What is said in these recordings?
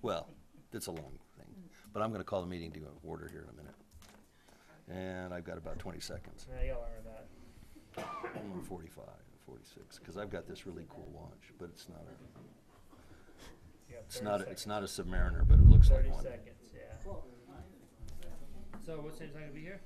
Well, it's a long thing, but I'm going to call the meeting to order here in a minute. And I've got about 20 seconds. Yeah, you'll learn that. 45, 46, because I've got this really cool watch, but it's not it's not a Submariner, but it looks like 30 one. seconds, yeah. So what time is I going to be here?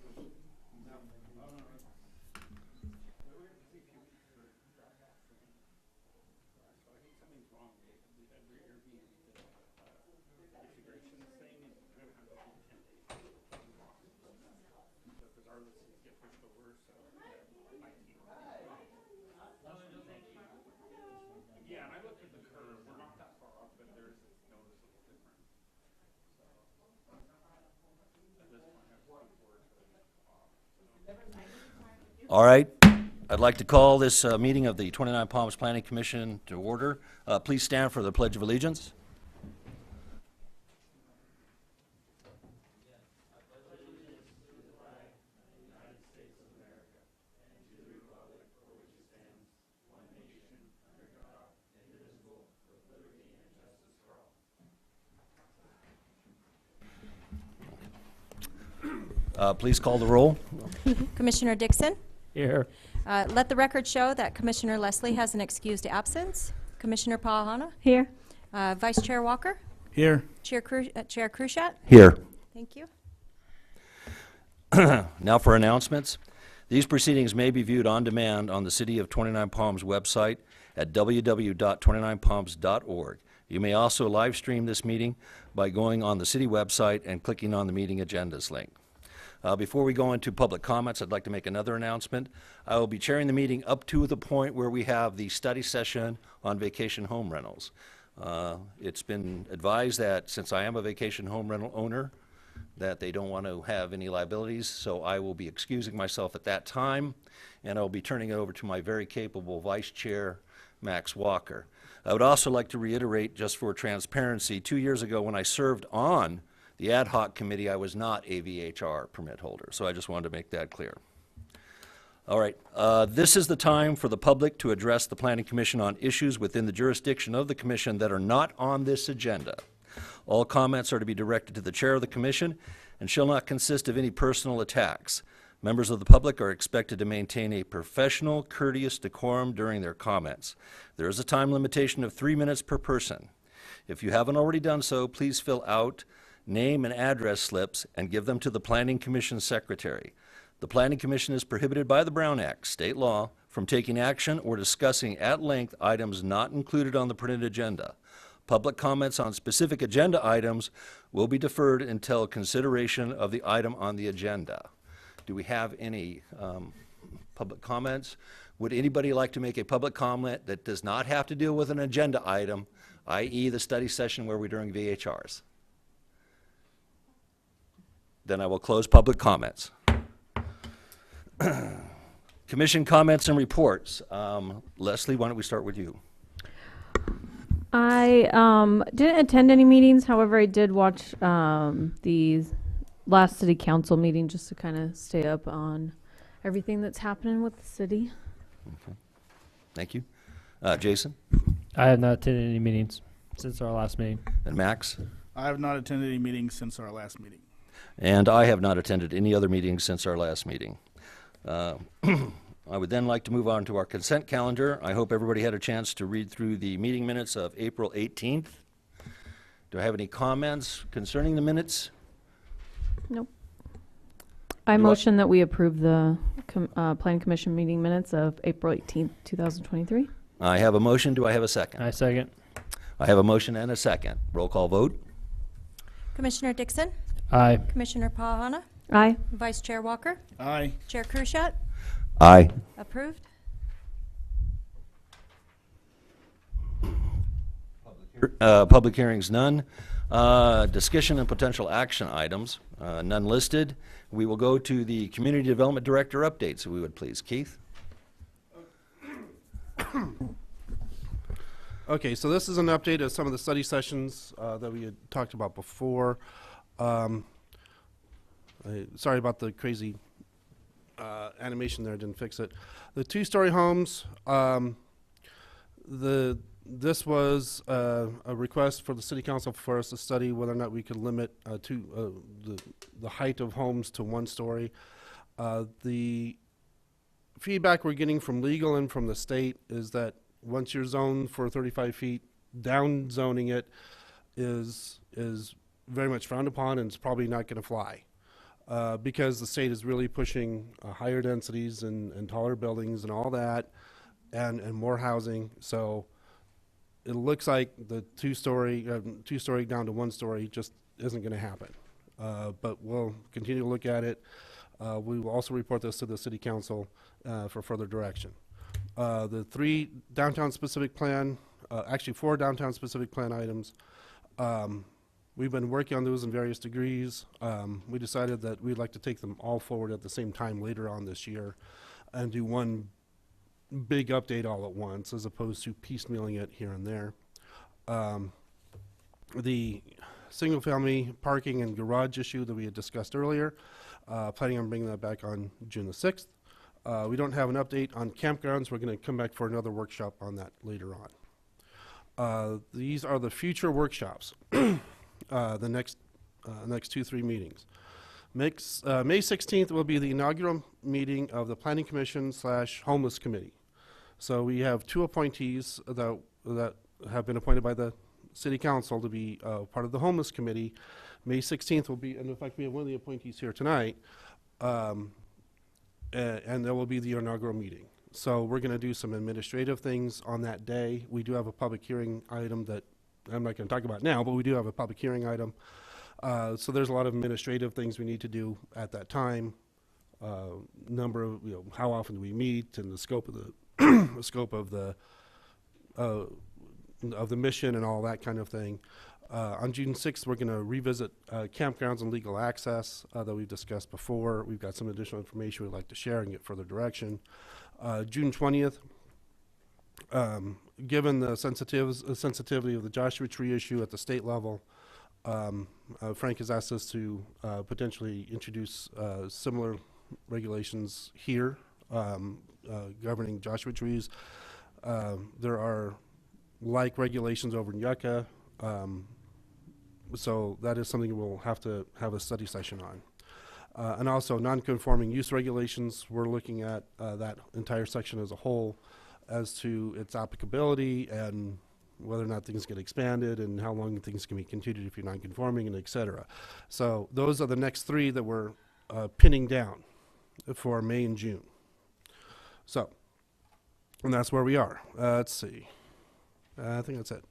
Yeah, and I looked at the curve. We're not that far off, but there's a noticeable difference. So at this point, I'm looking forward to it off. All right. I'd like to call this meeting of the 29 Palms Planning Commission to order. Please stand for the Pledge of Allegiance. Please call the roll. Commissioner Dixon? Here. Let the record show that Commissioner Leslie has an excused absence. Commissioner Pahana? Here. Vice Chair Walker? Here. Chair Krushat? Here. Thank you. Now for announcements. These proceedings may be viewed on demand on the City of 29 Palms website at www.29palms.org. You may also live stream this meeting by going on the city website and clicking on the meeting agendas link. Before we go into public comments, I'd like to make another announcement. I will be chairing the meeting up to the point where we have the study session on vacation home rentals. It's been advised that since I am a vacation home rental owner, that they don't want to have any liabilities, so I will be excusing myself at that time, and I'll be turning it over to my very capable Vice Chair, Max Walker. I would also like to reiterate, just for transparency, 2 years ago when I served on the ad hoc committee, I was not a VHR permit holder, so I just wanted to make that clear. All right, this is the time for the public to address the Planning Commission on issues within the jurisdiction of the Commission that are not on this agenda. All comments are to be directed to the Chair of the Commission and shall not consist of any personal attacks. Members of the public are expected to maintain a professional, courteous decorum during their comments. There is a time limitation of 3 minutes per person. If you haven't already done so, please fill out name and address slips and give them to the Planning Commission Secretary. The Planning Commission is prohibited by the Brown Act, state law, from taking action or discussing at length items not included on the printed agenda. Public comments on specific agenda items will be deferred until consideration of the item on the agenda. Do we have any public comments? Would anybody like to make a public comment that does not have to deal with an agenda item, i.e. the study session where we're doing VHRs? Then I will close public comments. Commission comments and reports. Leslie, why don't we start with you? I didn't attend any meetings. However, I did watch the last city council meeting just to kind of stay up on everything that's happening with the city. Okay. Thank you. Jason? I have not attended any meetings since our last meeting. And Max? I have not attended any meetings since our last meeting. And I have not attended any other meetings since our last meeting. I would then like to move on to our consent calendar. I hope everybody had a chance to read through the meeting minutes of April 18th. Do I have any comments concerning the minutes? Nope. I motion that we approve the Plan Commission meeting minutes of April 18th, 2023. I have a motion. Do I have a second? I second. I have a motion and a second. Roll call vote. Commissioner Dixon? Aye. Commissioner Pahana? Aye. Vice Chair Walker? Aye. Chair Krushat? Aye. Approved. Public hearings, none. Discussion and potential action items, none listed. We will go to the Community Development Director updates, if we would please. Keith? Okay, so this is an update of some of the study sessions that we had talked about before. Sorry about the crazy animation there, didn't fix it. The two-story homes, the This was a request for the city council for us to study whether or not we could limit the height of homes to 1 story. The feedback we're getting from legal and from the state is that once you're zoned for 35 feet, down zoning it is very much frowned upon, and it's probably not going to fly. Because the state is really pushing higher densities and taller buildings and all that, and more housing. So it looks like the 2-story down to 1 story just isn't going to happen. But we'll continue to look at it. We will also report this to the city council for further direction. The 3 downtown specific plan, actually 4 downtown specific plan items. We've been working on those in various degrees. We decided that we'd like to take them all forward at the same time later on this year and do one big update all at once as opposed to piecemealing it here and there. The single-family parking and garage issue that we had discussed earlier, planning on bringing that back on June the 6th. We don't have an update on campgrounds. We're going to come back for another workshop on that later on. These are the future workshops. The next 2-3 meetings. May 16th will be the inaugural meeting of the Planning Commission / Homeless Committee. So we have 2 appointees that have been appointed by the City Council to be part of the Homeless Committee. May 16th will be, and in fact we have one of the appointees here tonight, and there will be the inaugural meeting. So we're going to do some administrative things on that day. We do have a public hearing item that I'm not going to talk about now, but we do have a public hearing item. So there's a lot of administrative things we need to do at that time. Number of, how often do we meet, and the scope of the the scope of the mission and all that kind of thing. On June 6th, we're going to revisit campgrounds and legal access that we've discussed before. We've got some additional information we'd like to share and get further direction. June 20th, given the sensitivity of the Joshua Tree issue at the state level, Frank has asked us to potentially introduce similar regulations here governing Joshua trees. There are like regulations over in Yucca, so that is something we'll have to have a study session on. And also non-conforming use regulations, we're looking at that entire section as a whole as to its applicability and whether or not things get expanded and how long things can be continued if you're non-conforming, and et cetera. So those are the next 3 that we're pinning down for May and June. So, and that's where we are. Let's see. I think that's it.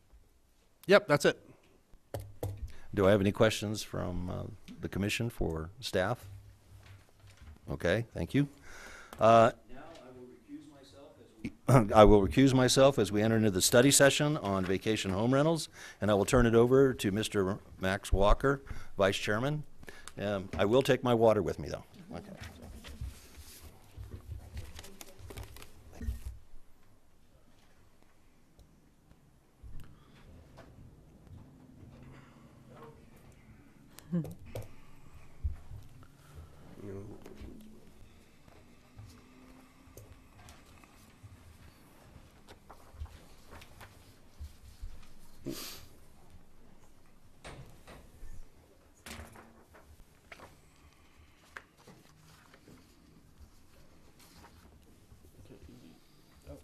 Yep, that's it. Do I have any questions from the commission for staff? Okay, thank you. Now I will recuse myself as we enter into the study session on vacation home rentals, and I will turn it over to Mr. Max Walker, Vice Chairman. I will take my water with me, though. Okay.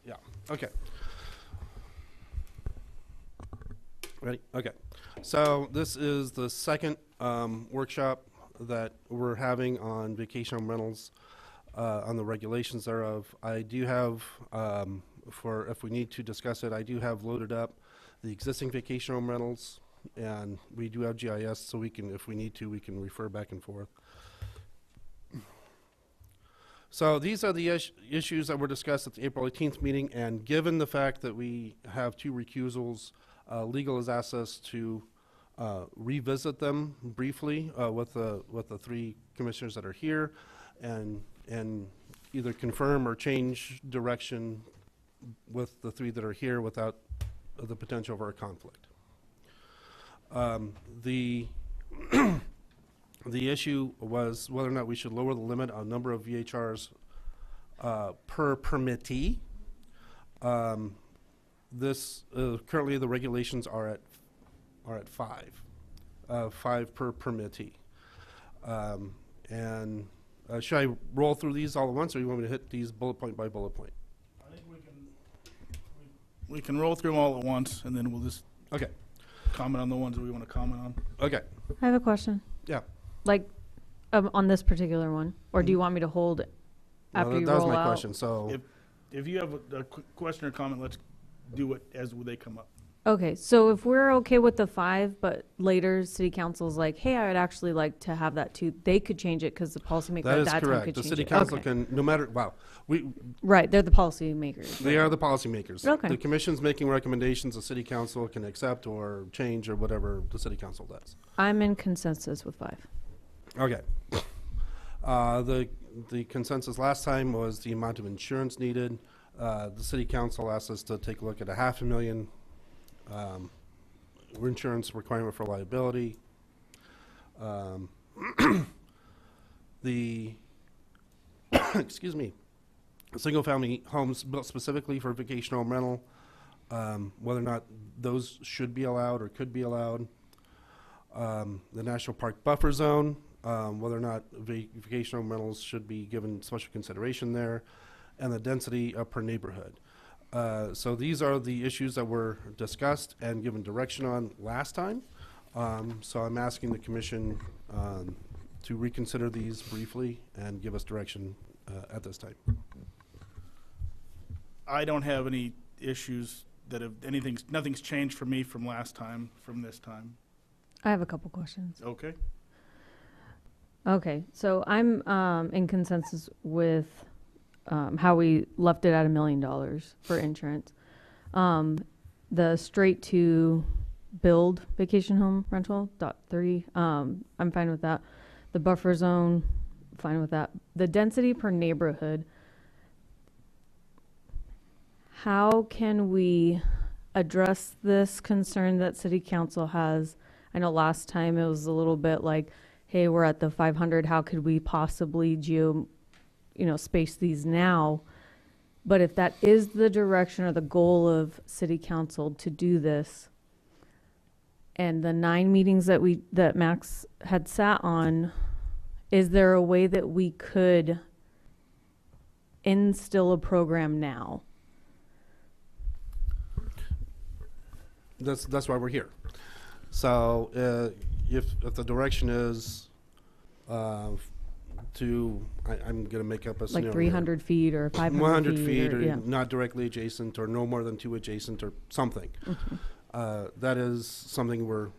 Yeah, okay. Ready? Okay. So this is the second workshop that we're having on vacation home rentals, on the regulations thereof. I do have, for if we need to discuss it, I do have loaded up the existing vacation home rentals, and we do have GIS, so we can, if we need to, we can refer back and forth. So these are the issues that were discussed at the April 18th meeting, and given the fact that we have 2 recusals, legal has asked us to revisit them briefly with the 3 commissioners that are here, and either confirm or change direction with the 3 that are here without the potential for a conflict. The issue was whether or not we should lower the limit on number of VHRs per permittee. this, currently the regulations are at 5, 5 per permittee. And should I roll through these all at once, or you want me to hit these bullet point by bullet point? I think we can roll through them all at once, and then we'll just Okay, comment on the ones that we want to comment on. okay, I have a question. yeah. Like, on this particular one, or do you want me to hold Well, after you that was roll my out? question, so, If you have a question or comment, let's do it as they come up. Okay, so if we're okay with the 5, but later city council's like, hey, I would actually like to have that too, they could change it because the policymaker that at is that time correct. could The change city it. council Okay. can, no matter, wow, Right, they're the policymakers. they are the policymakers. Okay. The commission's making recommendations, the city council can accept or change or whatever the city council does. I'm in consensus with 5. Okay. The consensus last time was the amount of insurance needed. The city council asked us to take a look at a $500,000 insurance requirement for liability. The excuse me, single-family homes built specifically for vacation home rental, whether or not those should be allowed or could be allowed. The National Park Buffer Zone, whether or not vacation home rentals should be given special consideration there, and the density per neighborhood. So these are the issues that were discussed and given direction on last time. So I'm asking the commission to reconsider these briefly and give us direction at this time. I don't have any issues that have nothing's changed for me from last time, from this time. I have a couple questions. Okay. Okay, so I'm in consensus with how we left it at $1 million for insurance. The straight to build vacation home rental, .3, I'm fine with that. The buffer zone, fine with that. The density per neighborhood, how can we address this concern that city council has? I know last time it was a little bit like, hey, we're at the 500, how could we possibly space these now? But if that is the direction or the goal of city council to do this, and the 9 meetings that Max had sat on, is there a way that we could instill a program now? That's why we're here. So if the direction is I'm going to make up a scenario. Like 300 feet or 500 100 feet? feet or yeah. not directly adjacent or no more than 2 adjacent or something. That is something we're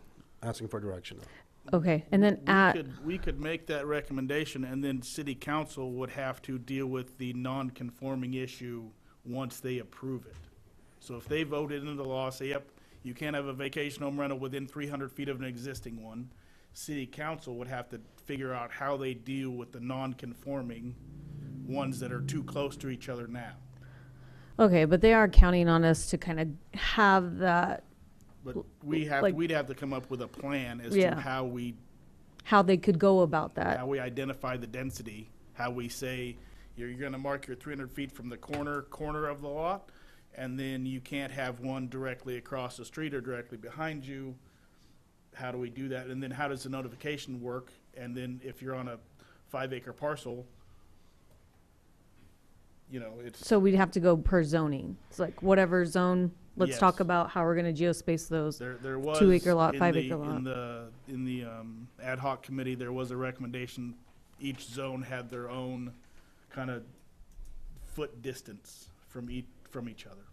asking for direction on. Okay, and then We could make that recommendation, and then city council would have to deal with the non-conforming issue once they approve it. So if they voted into the law, say, yep, you can't have a vacation home rental within 300 feet of an existing one, city council would have to figure out how they deal with the non-conforming ones that are too close to each other now. okay, but they are counting on us to kind of have that, But we'd have to come up with a plan as Yeah. to how they could go about that. how we identify the density, how we say you're going to mark your 300 feet from the corner of the lot, and then you can't have one directly across the street or directly behind you. How do we do that? And then how does the notification work? And then if you're on a 5-acre parcel, it's. So we'd have to go per zoning. It's like whatever zone, let's Yes. talk about how we're going to geospace those. There was 2-acre lot, in 5-acre lot. In the ad hoc committee, there was a recommendation. Each zone had their own kind of foot distance from each other.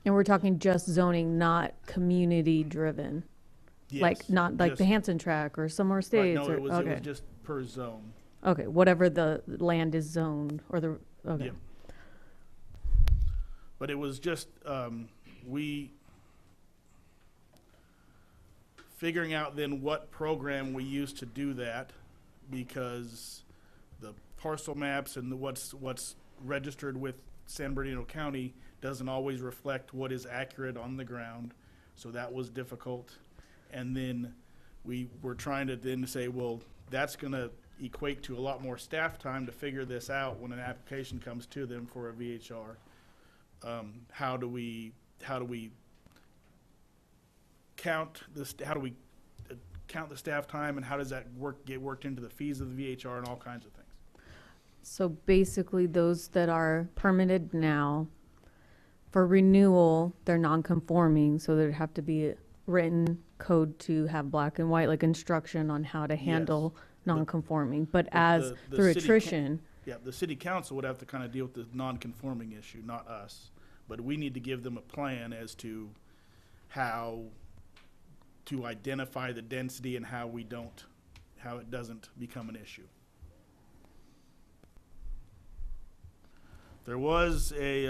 And we're talking just zoning, not community driven. Like Yes, not like the just- Hanson track or Somewhere Right, States. no, or, it was okay. just per zone. Okay, whatever the land is zoned or the, okay. Yep. But it was just figuring out then what program we use to do that, because the parcel maps and what's registered with San Bernardino County doesn't always reflect what is accurate on the ground. So that was difficult. And then we were trying to then say, well, that's going to equate to a lot more staff time to figure this out when an application comes to them for a VHR. how do we count how do we count the staff time, and how does that get worked into the fees of the VHR and all kinds of things. So basically, those that are permitted now, for renewal, they're non-conforming, so there'd have to be a written code to have black and white, like instruction on how to handle non-conforming. But as the through city attrition, Yeah, the city council would have to kind of deal with the non-conforming issue, not us. But we need to give them a plan as to how to identify the density and how it doesn't become an issue. There was a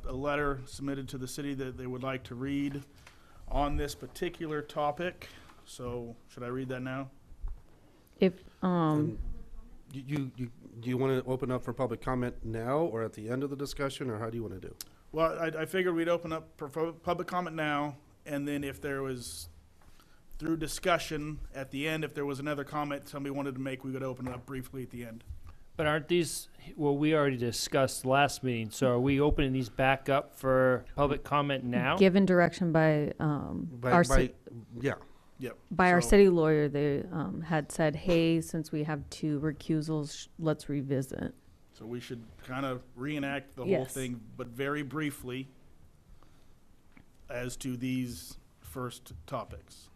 letter submitted to the city that they would like to read on this particular topic. So should I read that now? if, Do you want to open up for public comment now or at the end of the discussion, or how do you want to do? Well, I figured we'd open up for public comment now, and then if there was, through discussion at the end, if there was another comment somebody wanted to make, we could open it up briefly at the end. But aren't these, well, we already discussed last meeting, so are we opening these back up for public comment now? given direction by, Yeah. Yep. by our So- city lawyer, they had said, hey, since we have 2 recusals, let's revisit. So we should kind of reenact the whole Yes. thing, but very briefly as to these first topics.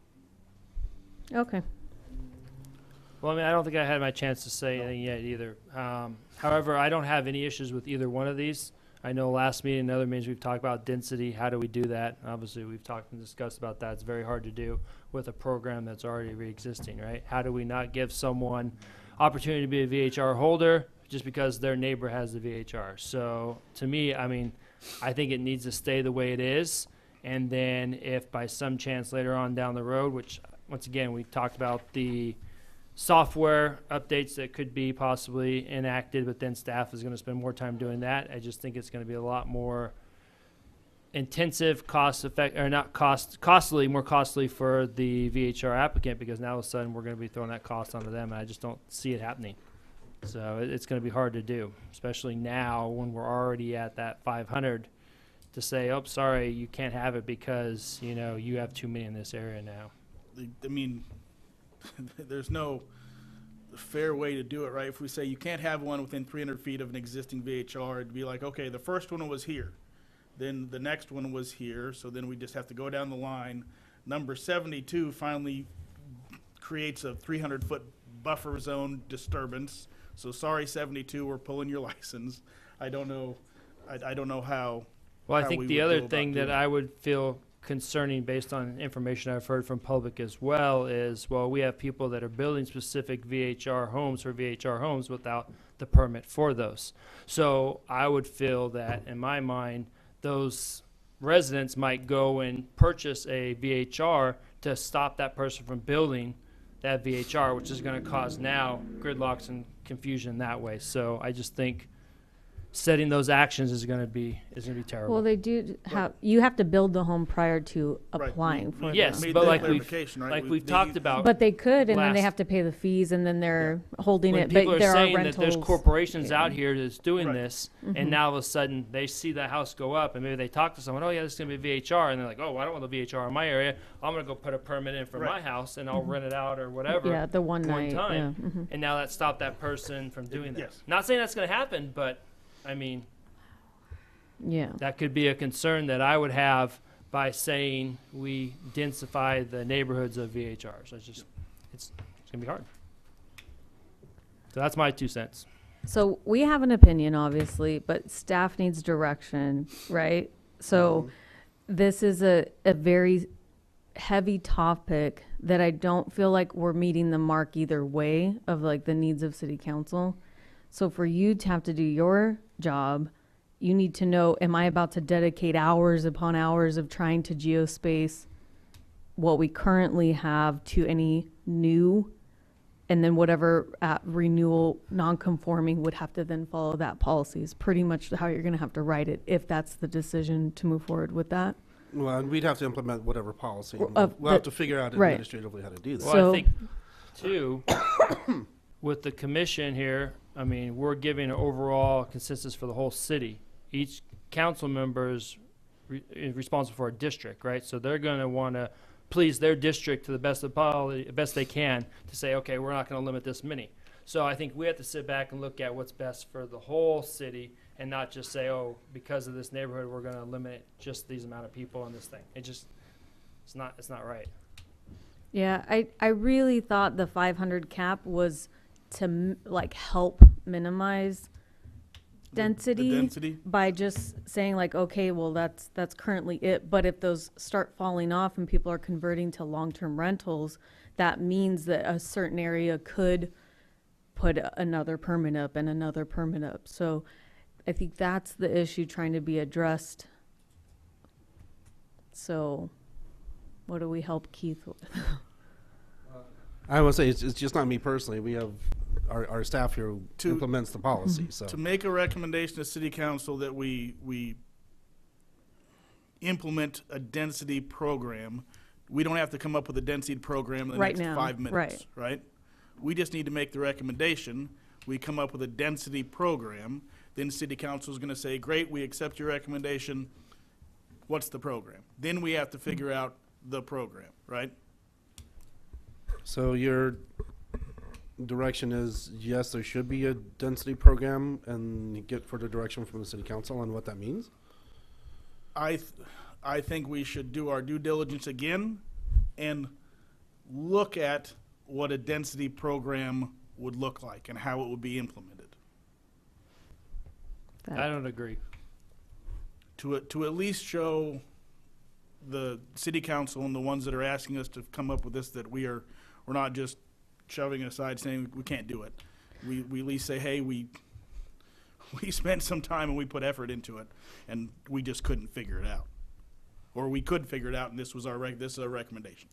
Okay. Well, I mean, I don't think I had my chance to say anything yet either. However, I don't have any issues with either one of these. I know last meeting and other meetings we've talked about density. How do we do that? Obviously, we've talked and discussed about that. It's very hard to do with a program that's already re-existing, right? How do we not give someone opportunity to be a VHR holder just because their neighbor has the VHR? So to me, I mean, I think it needs to stay the way it is. And then if by some chance later on down the road, which once again, we talked about the software updates that could be possibly enacted, but then staff is going to spend more time doing that. I just think it's going to be a lot more intensive, more costly for the VHR applicant, because now all of a sudden we're going to be throwing that cost onto them, and I just don't see it happening. So it's going to be hard to do, especially now when we're already at that 500, to say, oh, sorry, you can't have it because, you know, you have too many in this area now. I mean, there's no fair way to do it, right? If we say you can't have one within 300 feet of an existing VHR, it'd be like, okay, the first one was here. Then the next one was here, so then we just have to go down the line. Number 72 finally creates a 300-foot buffer zone disturbance. So sorry, 72, we're pulling your license. I don't know how. Well, I how think we the would other go about thing that doing I would feel concerning based on information I've heard from public as well is, well, we have people that are building specific VHR homes for VHR homes without the permit for those. So I would feel that, in my mind, those residents might go and purchase a VHR to stop that person from building that VHR, which is going to cause now gridlocks and confusion that way. So I just think setting those actions is going to be terrible. Well, they do have, you have to build the home prior to Right. applying for Yes, them. Made but that like clarification, right? we've talked about. But they could, and then they last- have to pay the fees, and then they're holding when it, people but are there are saying rentals. that there's corporations yeah. out here that's doing Right. this, and now all of a sudden they see the house go up, and maybe they talk to someone, oh yeah, this is gonna be a VHR, and they're like, oh, I don't want the VHR in my area. I'm gonna go put a permit in for Right. my house, and I'll rent it out or whatever. Yeah, the one one night, time. yeah. Mhm. And now that stopped that person from doing that. Yes. Not saying that's gonna happen, but I mean, Yeah. that could be a concern that I would have by saying we densify the neighborhoods of VHRs. It's gonna be hard. So that's my 2 cents. So we have an opinion, obviously, but staff needs direction, right? So this is a very heavy topic that I don't feel like we're meeting the mark either way of like the needs of city council. So for you to have to do your job, you need to know, am I about to dedicate hours upon hours of trying to geospace what we currently have to any new, and then whatever renewal non-conforming would have to then follow that policy is pretty much how you're going to have to write it if that's the decision to move forward with that. Well, and we'd have to implement whatever policy. and Of We'll have the- to figure out right. administratively how to do that. Well, So- I think, too, with the commission here, I mean, we're giving an overall consensus for the whole city. Each council members responsible for a district, right? So they're going to want to please their district to the best they can to say, okay, we're not going to limit this many. So I think we have to sit back and look at what's best for the whole city and not just say, oh, because of this neighborhood, we're going to limit just these amount of people on this thing. It's not right. Yeah, I really thought the 500 cap was to like help minimize density, density? by just saying like, okay, well that's currently it. But if those start falling off and people are converting to long-term rentals, that means that a certain area could put another permit up and another permit up. So I think that's the issue trying to be addressed. So what do we help Keith with? I will say it's just not me personally. We have our staff here who To- implements the policy. So To make a recommendation to city council that we implement a density program, we don't have to come up with a density program in the Right next now, 5 minutes, right? We just need to make the recommendation. We come up with a density program. Then city council is going to say, great, we accept your recommendation. What's the program? Then we have to figure out the program, right? So your direction is, yes, there should be a density program, and you get further direction from the city council on what that means? I think we should do our due diligence again and look at what a density program would look like and how it would be implemented. I don't agree. To at least show the city council and the ones that are asking us to come up with this, that we're not just shoving it aside saying we can't do it. We at least say, hey, we spent some time and we put effort into it and we just couldn't figure it out. Or we could figure it out and this is our recommendation.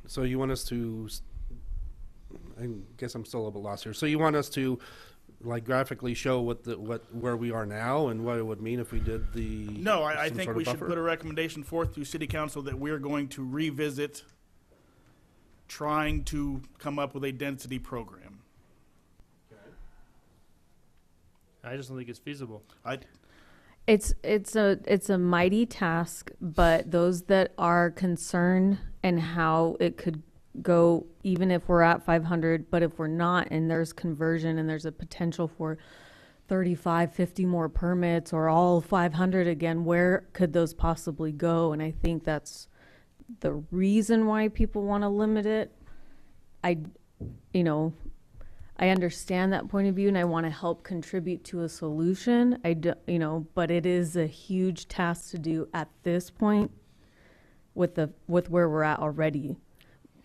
So you want us to, I guess I'm still a little bit lost here. So you want us to like graphically show where we are now and what it would mean if we did the No, I some think sort of we should buffer? put a recommendation forth to city council that we're going to revisit trying to come up with a density program. I just don't think it's feasible. It's a mighty task, but those that are concerned and how it could go, even if we're at 500, but if we're not and there's conversion and there's a potential for 35, 50 more permits or all 500 again, where could those possibly go? And I think that's the reason why people want to limit it. I understand that point of view and I want to help contribute to a solution. But it is a huge task to do at this point with where we're at already.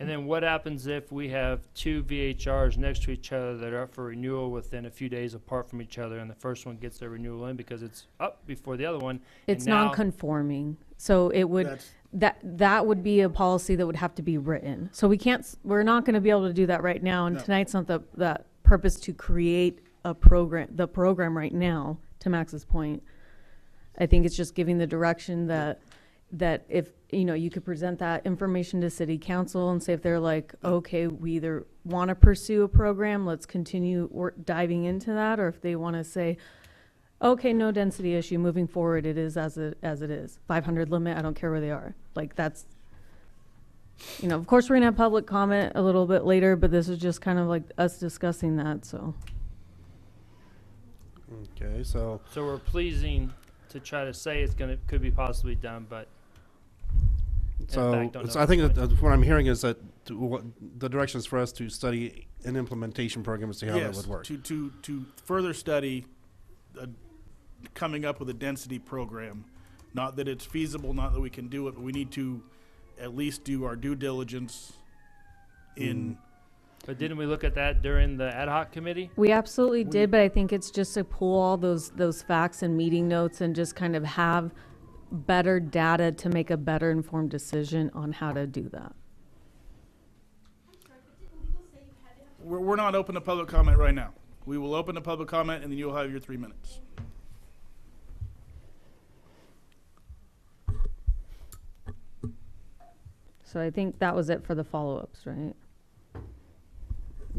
And then what happens if we have two VHRs next to each other that are up for renewal within a few days apart from each other, and the first one gets their renewal in because it's up before the other one? It's and now- non-conforming, so it would That's- that would be a policy that would have to be written. So we're not going to be able to do that right now. And No. tonight's not the purpose to create the program right now. To Max's point, I think it's just giving the direction that if you could present that information to city council and say if they're like, okay, we either want to pursue a program, let's continue diving into that, or if they want to say, okay, no density issue moving forward, it is as it is 500 limit, I don't care where they are. Like that's, of course we're gonna have public comment a little bit later, but this is just kind of like us discussing that. So Okay, so So we're pleasing to try to say could be possibly done, but fact, don't know I think at that this what I'm hearing is that the direction is for us to study an implementation program and see how that Yes, would work. to further study coming up with a density program. Not that it's feasible, not that we can do it, but we need to at least do our due diligence in, But didn't we look at that during the ad hoc committee? we absolutely did, but I think it's just to pull all those facts and meeting notes and just kind of have better data to make a better informed decision on how to do that. we're not open to public comment right now. We will open to public comment and then you'll have your 3 minutes. So I think that was it for the follow-ups, right?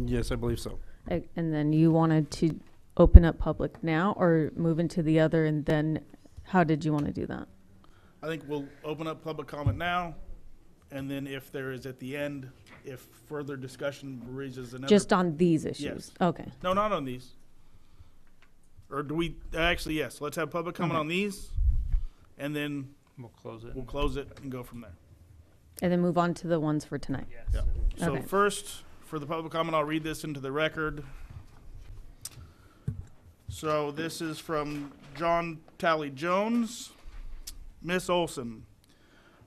Yes, I believe so. And then you wanted to open up public now or move into the other, and then how did you want to do that? I think we'll open up public comment now, and then if there is at the end, if further discussion raises another. Just on these issues? Yes. Okay. No, not on these. Or do we, actually, yes, let's have public comment Okay. on these, and then We'll close it. we'll close it and go from there. And then move on to the ones for tonight. Yeah. So Okay. first, for the public comment, I'll read this into the record. So this is from John Tally Jones. Miss Olson,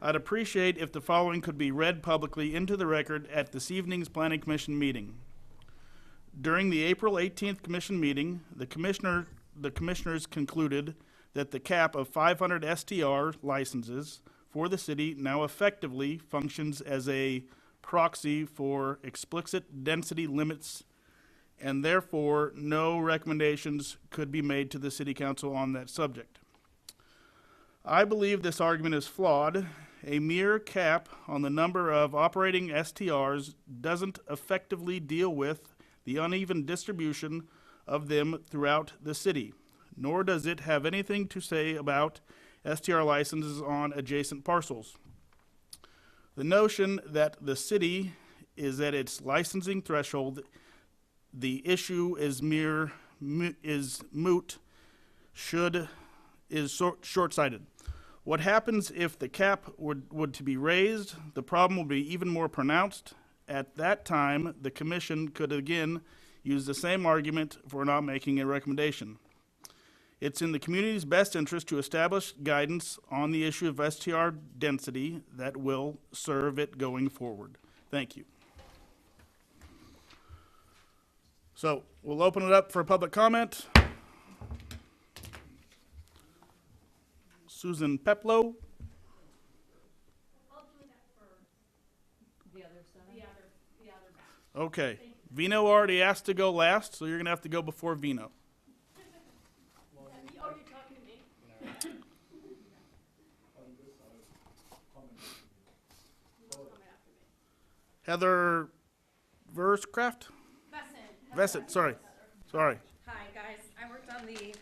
I'd appreciate if the following could be read publicly into the record at this evening's Planning Commission meeting. During the April 18th Commission meeting, the commissioners concluded that the cap of 500 STR licenses for the city now effectively functions as a proxy for explicit density limits, and therefore no recommendations could be made to the city council on that subject. I believe this argument is flawed. A mere cap on the number of operating STRs doesn't effectively deal with the uneven distribution of them throughout the city, nor does it have anything to say about STR licenses on adjacent parcels. The notion that the city is at its licensing threshold, the issue is moot, is short-sighted. What happens if the cap would to be raised? The problem will be even more pronounced. At that time, the commission could again use the same argument for not making a recommendation. It's in the community's best interest to establish guidance on the issue of STR density that will serve it going forward. Thank you. So we'll open it up for public comment. Susan Peplow. Okay. Vino already asked to go last, so you're going to have to go before Vino. Heather Verscraft? Vesset, sorry. Hi, guys. I worked on the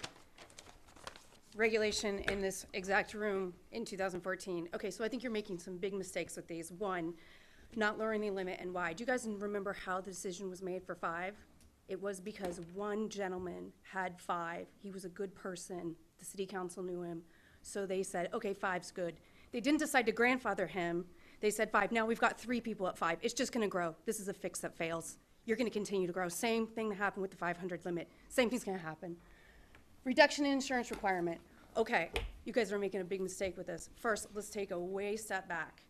regulation in this exact room in 2014. Okay, so I think you're making some big mistakes with these. One, not lowering the limit, and why. Do you guys remember how the decision was made for 5? It was because one gentleman had 5. He was a good person. The city council knew him. So they said, okay, 5's good. They didn't decide to grandfather him. They said 5. Now we've got 3 people at 5. It's just going to grow. This is a fix that fails. You're going to continue to grow. Same thing that happened with the 500 limit. Same thing's going to happen. Reduction in insurance requirement. Okay, you guys are making a big mistake with this. First, let's take a way step back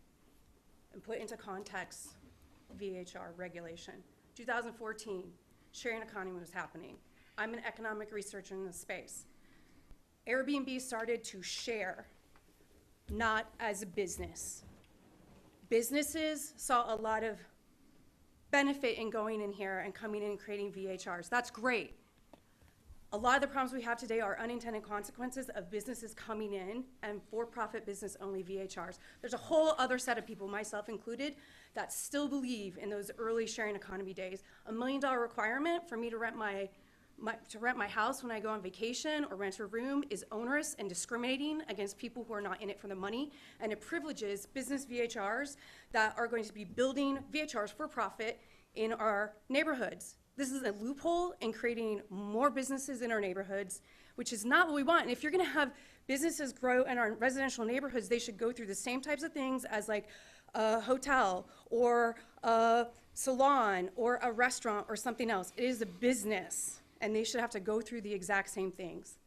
and put into context VHR regulation. 2014, sharing economy was happening. I'm an economic researcher in this space. Airbnb started to share, not as a business. Businesses saw a lot of benefit in going in here and coming in and creating VHRs. That's great. A lot of the problems we have today are unintended consequences of businesses coming in and for-profit business-only VHRs. There's a whole other set of people, myself included, that still believe in those early sharing economy days. $1 million requirement for me to rent my house when I go on vacation or rent a room is onerous and discriminating against people who are not in it for the money, and it privileges business VHRs that are going to be building VHRs for profit in our neighborhoods. This is a loophole in creating more businesses in our neighborhoods, which is not what we want. And if you're going to have businesses grow in our residential neighborhoods, they should go through the same types of things as like a hotel or a salon or a restaurant or something else. It is a business, and they should have to go through the exact same things.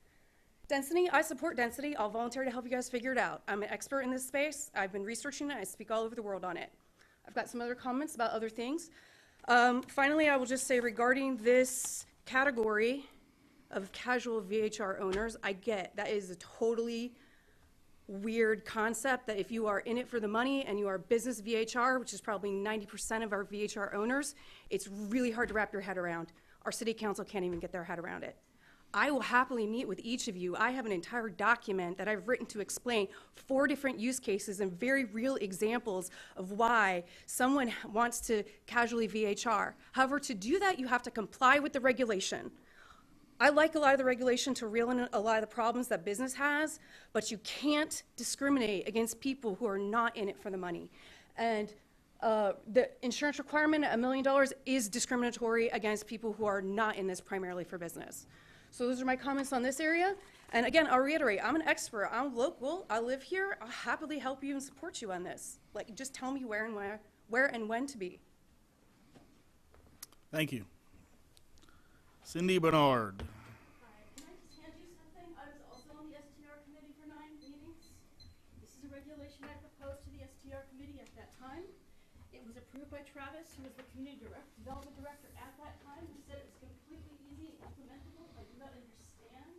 Density, I support density. I'll volunteer to help you guys figure it out. I'm an expert in this space. I've been researching it. I speak all over the world on it. I've got some other comments about other things. Finally, I will just say regarding this category of casual VHR owners, I get that is a totally weird concept that if you are in it for the money and you are business VHR, which is probably 90% of our VHR owners, it's really hard to wrap your head around. Our city council can't even get their head around it. I will happily meet with each of you. I have an entire document that I've written to explain 4 different use cases and very real examples of why someone wants to casually VHR. However, to do that, you have to comply with the regulation. I like a lot of the regulation to reel in a lot of the problems that business has, but you can't discriminate against people who are not in it for the money. And the insurance requirement at $1 million is discriminatory against people who are not in this primarily for business. So those are my comments on this area. And again, I'll reiterate, I'm an expert, I'm local, I live here, I'll happily help you and support you on this. Like, just tell me where and when to be. Thank you. Cindy Bernard. Hi, can I just hand you something? I was also on the STR committee for 9 meetings. This is a regulation I proposed to the STR committee at that time. It was approved by Travis, who was the community development director at that time, who said it was completely easy and implementable. I do not understand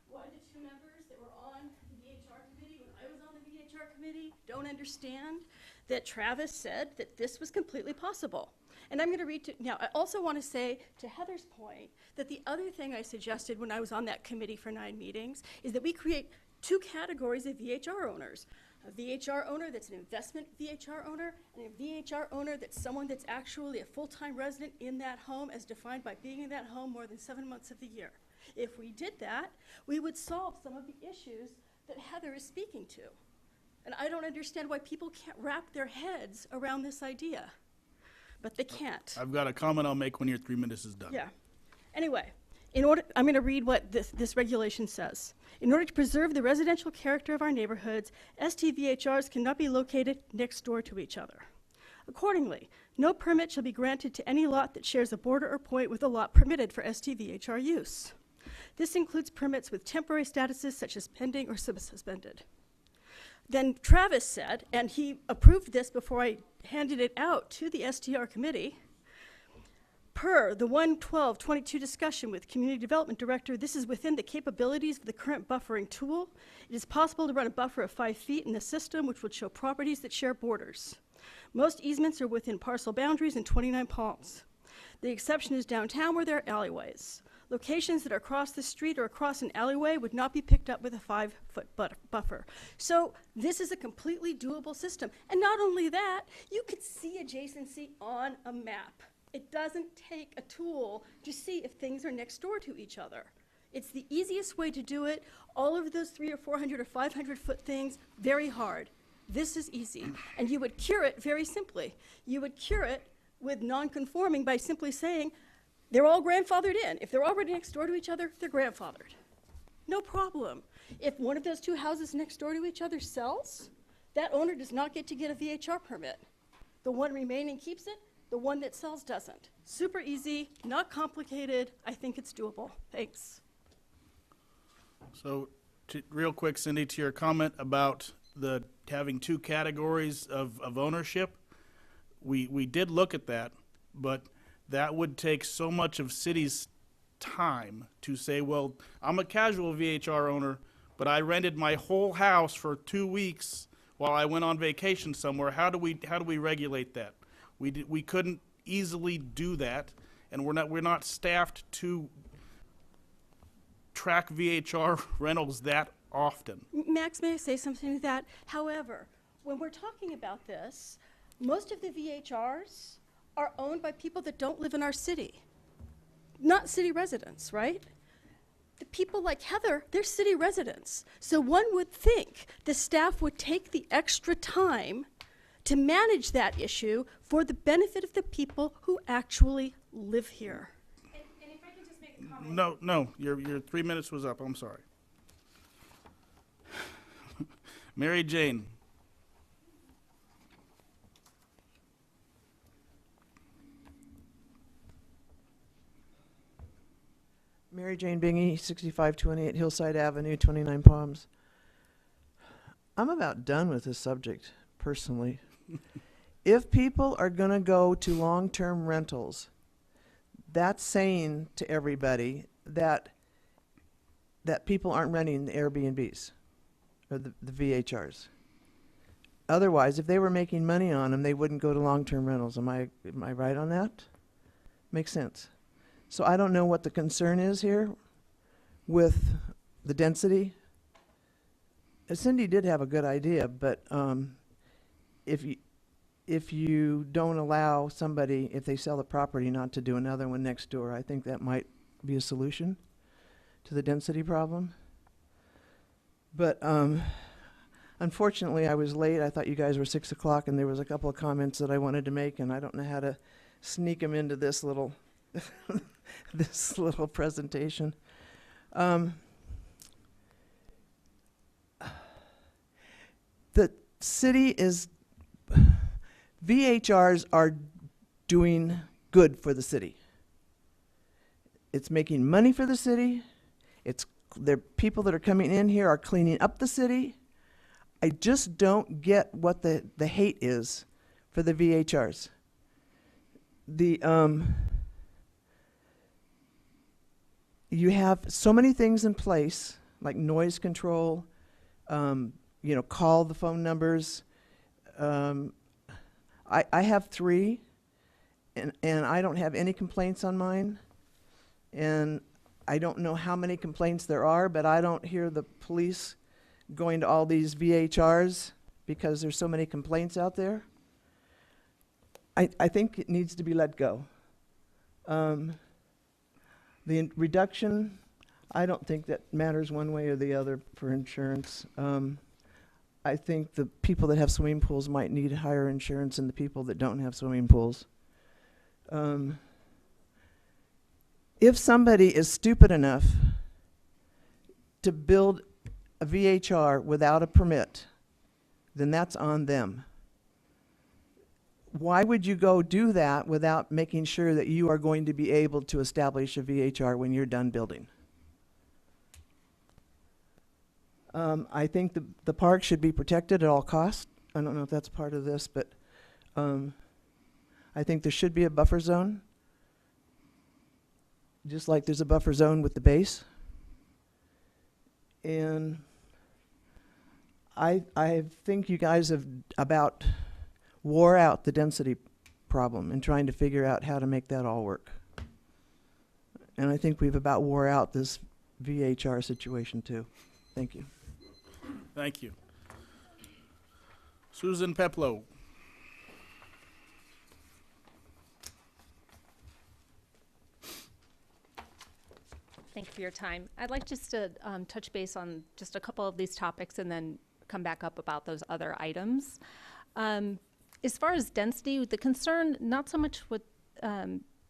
why the 2 members that were on the VHR committee, when I was on the VHR committee, don't understand that Travis said that this was completely possible. And I'm going to read to, now, I also want to say, to Heather's point, that the other thing I suggested when I was on that committee for 9 meetings is that we create 2 categories of VHR owners. A VHR owner that's an investment VHR owner, and a VHR owner that's someone that's actually a full-time resident in that home as defined by being in that home more than 7 months of the year. If we did that, we would solve some of the issues that Heather is speaking to. And I don't understand why people can't wrap their heads around this idea. But they can't. I've got a comment I'll make when your 3 minutes is done. Yeah. Anyway, I'm going to read what this regulation says. In order to preserve the residential character of our neighborhoods, STVHRs cannot be located next door to each other. Accordingly, no permit shall be granted to any lot that shares a border or point with a lot permitted for STVHR use. This includes permits with temporary statuses such as pending or suspended. Then Travis said, and he approved this before I handed it out to the STR committee, per the 1/12/22 discussion with Community Development Director, this is within the capabilities of the current buffering tool. It is possible to run a buffer of 5 feet in the system, which would show properties that share borders. Most easements are within parcel boundaries in 29 Palms. The exception is downtown where there are alleyways. Locations that are across the street or across an alleyway would not be picked up with a 5-foot buffer. So this is a completely doable system. And not only that, you could see adjacency on a map. It doesn't take a tool to see if things are next door to each other. It's the easiest way to do it. All of those 300 or 400 or 500 foot things, very hard. This is easy. And you would cure it very simply. You would cure it with non-conforming by simply saying, they're all grandfathered in. If they're already next door to each other, they're grandfathered. No problem. If one of those 2 houses next door to each other sells, that owner does not get to get a VHR permit. The one remaining keeps it, the one that sells doesn't. Super easy, not complicated. I think it's doable. Thanks. So, real quick, Cindy, to your comment about the having 2 categories of ownership, we did look at that, but that would take so much of city's time to say, well, I'm a casual VHR owner, but I rented my whole house for 2 weeks while I went on vacation somewhere. How do we regulate that? We couldn't easily do that, and we're not staffed to track VHR rentals that often. Max, may I say something to that? However, when we're talking about this, most of the VHRs are owned by people that don't live in our city, not city residents, right? The people like Heather, they're city residents. So one would think the staff would take the extra time to manage that issue for the benefit of the people who actually live here. And if I can just make a comment. No, your 3 minutes was up. I'm sorry. Mary Jane. Mary Jane Bingy, 6528 Hillside Avenue, 29 Palms. I'm about done with this subject, personally. If people are going to go to long-term rentals, that's saying to everybody that people aren't renting the Airbnbs or the VHRs. Otherwise, if they were making money on them, they wouldn't go to long-term rentals. Am I right on that? Makes sense. So I don't know what the concern is here. with the density. Cindy did have a good idea, but if you don't allow somebody, if they sell the property, not to do another one next door, I think that might be a solution to the density problem. But unfortunately, I was late. I thought you guys were 6 o'clock, and there was a couple of comments that I wanted to make, and I don't know how to sneak them into this little this little presentation. The city is, VHRs are doing good for the city. It's making money for the city. The people that are coming in here are cleaning up the city. I just don't get what the hate is for the VHRs. You have so many things in place, like noise control, call the phone numbers. I have 3, and I don't have any complaints on mine. And I don't know how many complaints there are, but I don't hear the police going to all these VHRs because there's so many complaints out there. I think it needs to be let go. The reduction, I don't think that matters one way or the other for insurance. I think the people that have swimming pools might need higher insurance than the people that don't have swimming pools. If somebody is stupid enough to build a VHR without a permit, then that's on them. Why would you go do that without making sure that you are going to be able to establish a VHR when you're done building? I think the park should be protected at all costs. I don't know if that's part of this, but I think there should be a buffer zone, just like there's a buffer zone with the base. And I think you guys have about wore out the density problem and trying to figure out how to make that all work. And I think we've about wore out this VHR situation too. Thank you. Thank you. Susan Peplow. Thank you for your time. I'd like just to touch base on just a couple of these topics and then come back up about those other items. As far as density, the concern, not so much what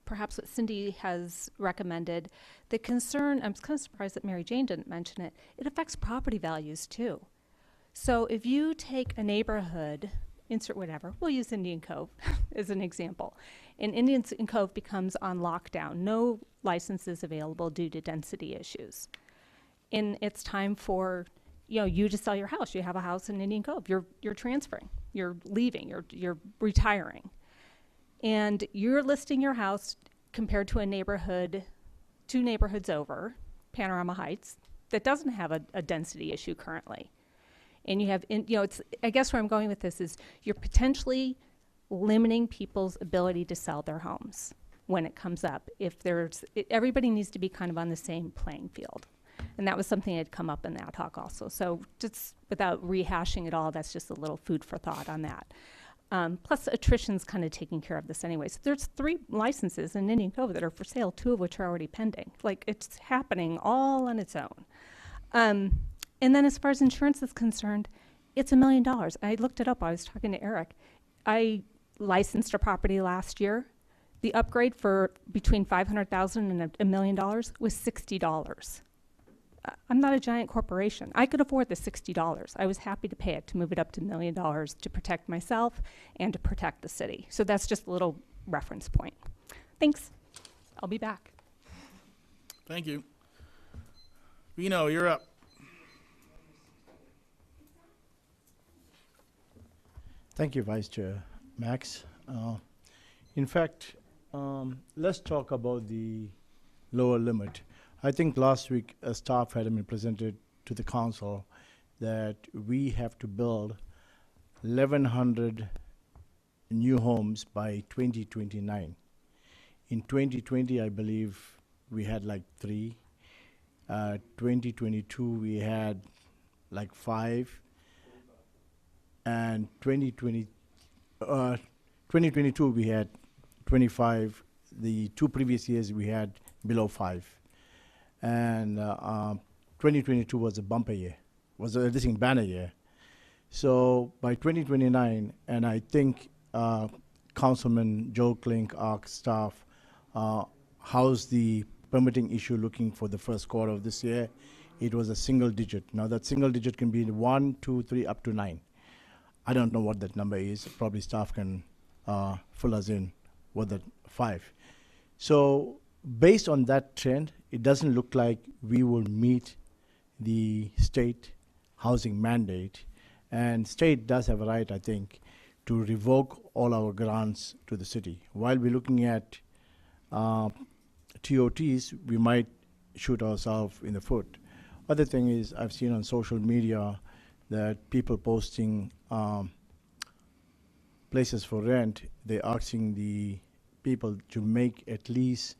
perhaps what Cindy has recommended. The concern, I'm kind of surprised that Mary Jane didn't mention it, it affects property values too. So if you take a neighborhood, insert whatever, we'll use Indian Cove as an example, and Indian Cove becomes on lockdown, no licenses available due to density issues. And it's time for you to sell your house. You have a house in Indian Cove. You're transferring. You're leaving. You're retiring. And you're listing your house compared to a neighborhood, 2 neighborhoods over, Panorama Heights, that doesn't have a density issue currently. And you have, I guess where I'm going with this is you're potentially limiting people's ability to sell their homes when it comes up. Everybody needs to be kind of on the same playing field. And that was something that had come up in that talk also. So just without rehashing it all, that's just a little food for thought on that. Plus attrition's kind of taking care of this anyway. So there's 3 licenses in Indian Cove that are for sale, 2 of which are already pending. Like it's happening all on its own. And then as far as insurance is concerned, it's $1 million. I looked it up. I was talking to Eric. I licensed a property last year. The upgrade for between $500,000 and $1 million was $60. I'm not a giant corporation. I could afford the $60. I was happy to pay it to move it up to $1 million to protect myself and to protect the city. So that's just a little reference point. Thanks. I'll be back. Thank you. Vino, you're up. Thank you, Vice Chair Max. In fact, let's talk about the lower limit. I think last week a staff had been presented to the council that we have to build 1,100 new homes by 2029. In 2020, I believe we had like 3. 2022 we had like 5, and 2022 we had 25. The 2 previous years we had below 5, and 2022 was a bumper year, was a banner year. So by 2029, and I think Councilman Joe Klink, our staff, how's the permitting issue looking for the first quarter of this year? It was a single digit. Now that single digit can be 1, 2, 3, up to 9. I don't know what that number is. Probably staff can fill us in with that 5. So based on that trend, it doesn't look like we will meet the state housing mandate. And state does have a right, I think, to revoke all our grants to the city. While we're looking at TOTs, we might shoot ourselves in the foot. Other thing is, I've seen on social media that people posting places for rent, they're asking the people to make at least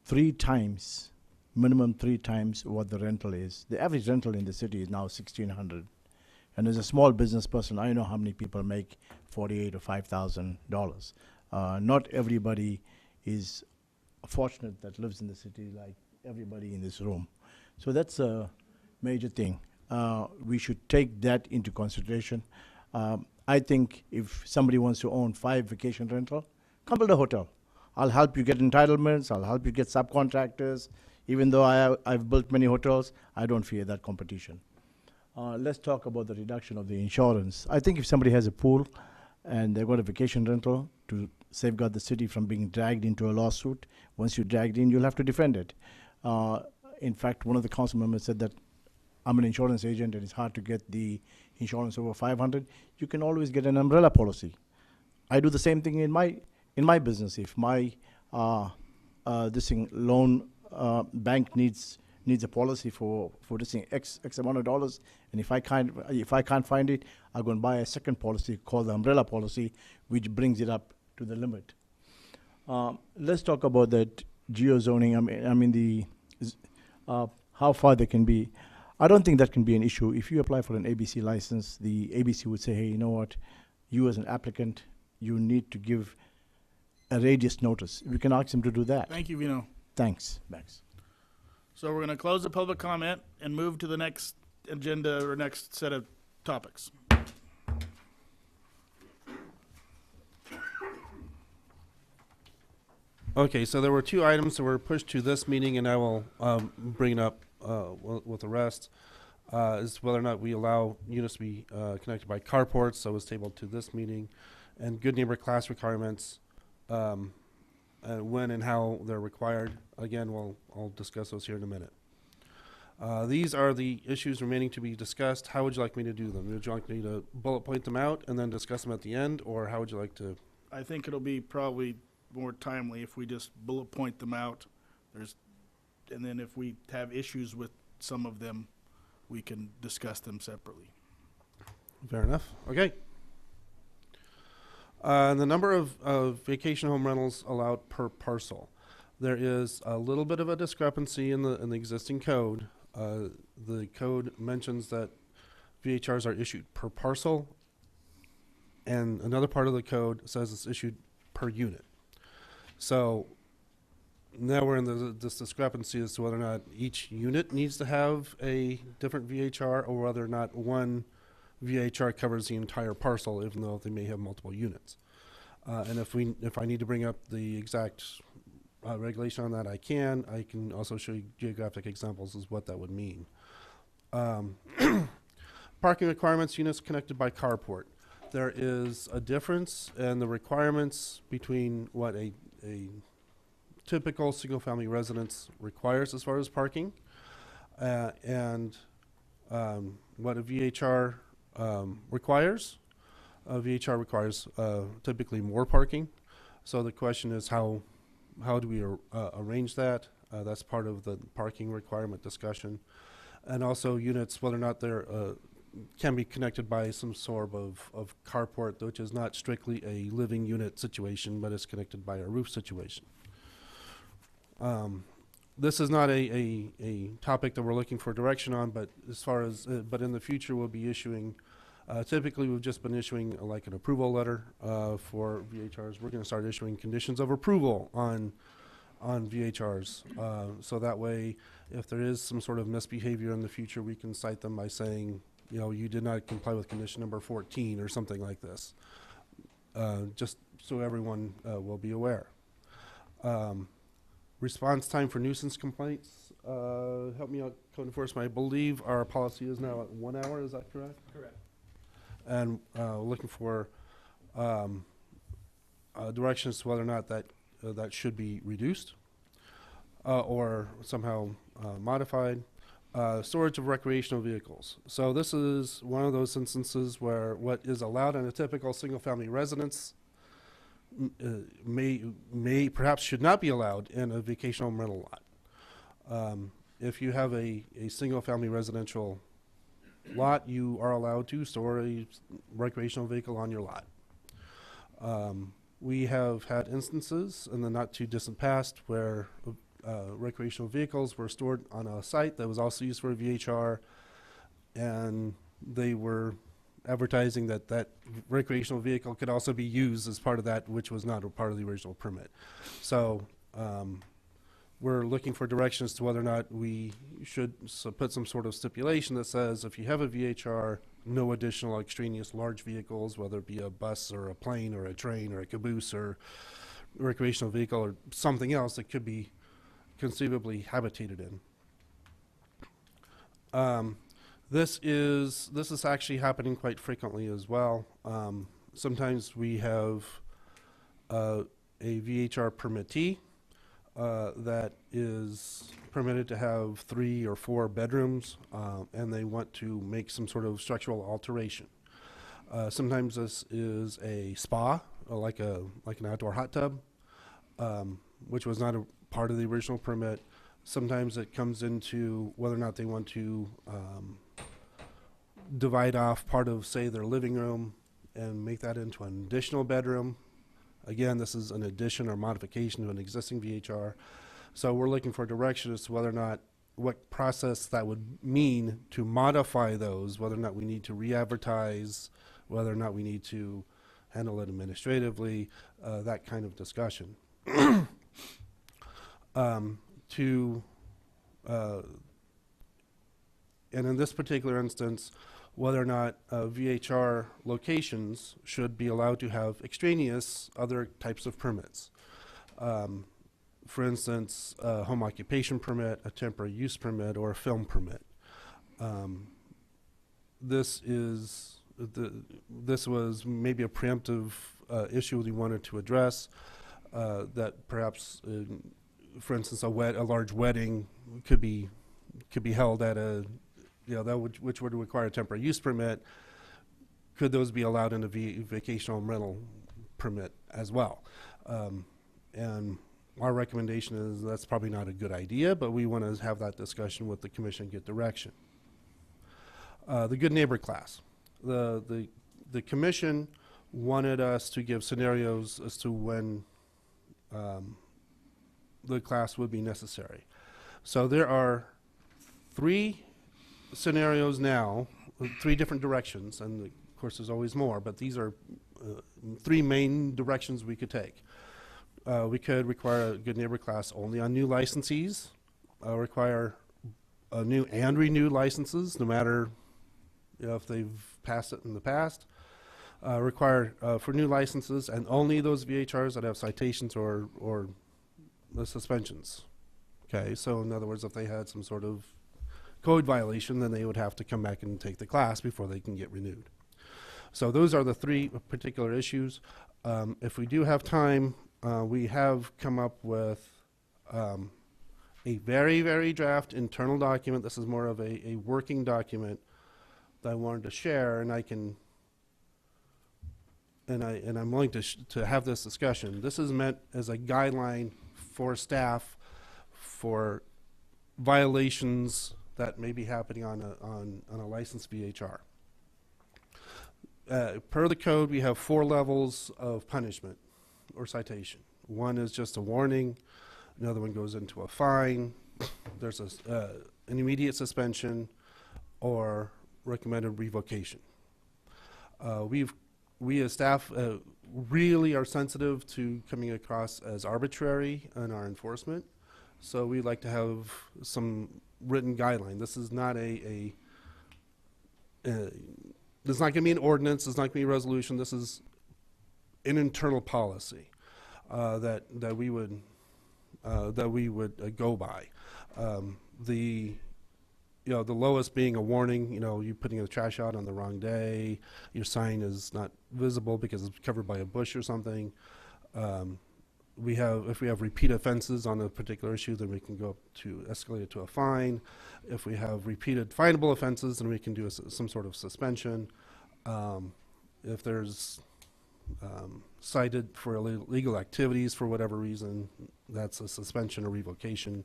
3 times, minimum 3 times what the rental is. The average rental in the city is now $1,600. And as a small business person, I know how many people make $48,000 or $5,000. Not everybody is fortunate that lives in the city like everybody in this room. So that's a major thing. We should take that into consideration. I think if somebody wants to own 5 vacation rental, come build a hotel. I'll help you get entitlements. I'll help you get subcontractors. Even though I've built many hotels, I don't fear that competition. Let's talk about the reduction of the insurance. I think if somebody has a pool and they've got a vacation rental to safeguard the city from being dragged into a lawsuit, once you're dragged in, you'll have to defend it. In fact, one of the council members said that I'm an insurance agent and it's hard to get the insurance over 500. You can always get an umbrella policy. I do the same thing in my business. If my loan bank needs a policy for this thing, X amount of dollars, and if I can't find it, I'll go and buy a second policy called the umbrella policy, which brings it up to the limit. Let's talk about that geozoning. I mean how far they can be. I don't think that can be an issue. If you apply for an ABC license, the ABC would say, hey, you know what, you as an applicant, you need to give a radius notice. We can ask them to do that. Thank you, Vino. Thanks, Max. So we're going to close the public comment and move to the next agenda or next set of topics. Okay, so there were 2 items that were pushed to this meeting, and I will bring it up with the rest. Is whether or not we allow units to be connected by carports, so it was tabled to this meeting, and good neighbor class requirements, when and how they're required. Again, I'll discuss those here in a minute. These are the issues remaining to be discussed. How would you like me to do them? Would you like me to bullet point them out and then discuss them at the end, or how would you like to? I think it'll be probably more timely if we just bullet point them out. And then if we have issues with some of them, we can discuss them separately. Fair enough. Okay. The number of vacation home rentals allowed per parcel. There is a little bit of a discrepancy in the existing code. The code mentions that VHRs are issued per parcel, and another part of the code says it's issued per unit. So now we're in this discrepancy as to whether or not each unit needs to have a different VHR, or whether or not one VHR covers the entire parcel, even though they may have multiple units. And if I need to bring up the exact regulation on that, I can also show you geographic examples as what that would mean. Parking requirements, units connected by carport. There is a difference in the requirements between what a typical single-family residence requires as far as parking, and what a VHR requires. A VHR requires typically more parking. So the question is how do we arrange that? That's part of the parking requirement discussion. And also units, whether or not they're can be connected by some sort of carport, which is not strictly a living unit situation, but is connected by a roof situation. This is not a topic that we're looking for direction on, but as far as, but in the future, we'll be issuing, typically, we've just been issuing like an approval letter for VHRs. We're going to start issuing conditions of approval on VHRs. So that way, if there is some sort of misbehavior in the future, we can cite them by saying, you know, you did not comply with condition number 14 or something like this. Just so everyone will be aware. Response time for nuisance complaints. Help me out, code enforcement. I believe our policy is now at 1 hour. Is that correct? Correct. And looking for directions to whether or not that that should be reduced or somehow modified. Storage of recreational vehicles. So this is one of those instances where what is allowed in a typical single-family residence may perhaps should not be allowed in a vacational rental lot. If you have a single-family residential lot, you are allowed to store a recreational vehicle on your lot. We have had instances in the not-too-distant past where recreational vehicles were stored on a site that was also used for a VHR, and they were advertising that that recreational vehicle could also be used as part of that, which was not a part of the original permit. So we're looking for directions to whether or not we should put some sort of stipulation that says if you have a VHR, no additional extraneous large vehicles, whether it be a bus or a plane or a train or a caboose or a recreational vehicle or something else that could be conceivably habitated in. This is actually happening quite frequently as well. Sometimes we have a VHR permittee that is permitted to have 3 or 4 bedrooms, and they want to make some sort of structural alteration. Sometimes this is a spa, like an outdoor hot tub, which was not a part of the original permit. Sometimes it comes into whether or not they want to divide off part of, say, their living room and make that into an additional bedroom. Again, this is an addition or modification to an existing VHR. So we're looking for direction as to whether or not what process that would mean to modify those, whether or not we need to re-advertise, whether or not we need to handle it administratively, that kind of discussion. And in this particular instance, whether or not VHR locations should be allowed to have extraneous other types of permits. For instance, a home occupation permit, a temporary use permit, or a film permit. This was maybe a preemptive issue we wanted to address, that perhaps, for instance, a large wedding could be held at a, which would require a temporary use permit. Could those be allowed in a vacational rental permit as well? And our recommendation is that's probably not a good idea, but we want to have that discussion with the commission and get direction. The good neighbor class. The commission wanted us to give scenarios as to when the class would be necessary. So there are 3 scenarios now, 3 different directions, and of course there's always more, but these are 3 main directions we could take. We could require a good neighbor class only on new licensees, require new and renewed licenses, no matter if they've passed it in the past, require for new licenses and only those VHRs that have citations or the suspensions. Okay, so in other words, if they had some sort of code violation, then they would have to come back and take the class before they can get renewed. So those are the 3 particular issues. If we do have time, we have come up with a very, very draft internal document. This is more of a working document that I wanted to share, and I'm willing to have this discussion. This is meant as a guideline for staff for violations that may be happening on a licensed VHR. Per the code, we have 4 levels of punishment or citation. One is just a warning. Another one goes into a fine. there's an immediate suspension or recommended revocation. We as staff really are sensitive to coming across as arbitrary in our enforcement, so we'd like to have some written guideline. This is not this is not going to be an ordinance. It's not going to be a resolution. This is an internal policy that we would go by. The lowest being a warning, you putting the trash out on the wrong day, your sign is not visible because it's covered by a bush or something. If we have repeat offenses on a particular issue, then we can go up to escalate it to a fine. If we have repeated finable offenses, then we can do some sort of suspension. If there's cited for illegal activities for whatever reason, that's a suspension or revocation.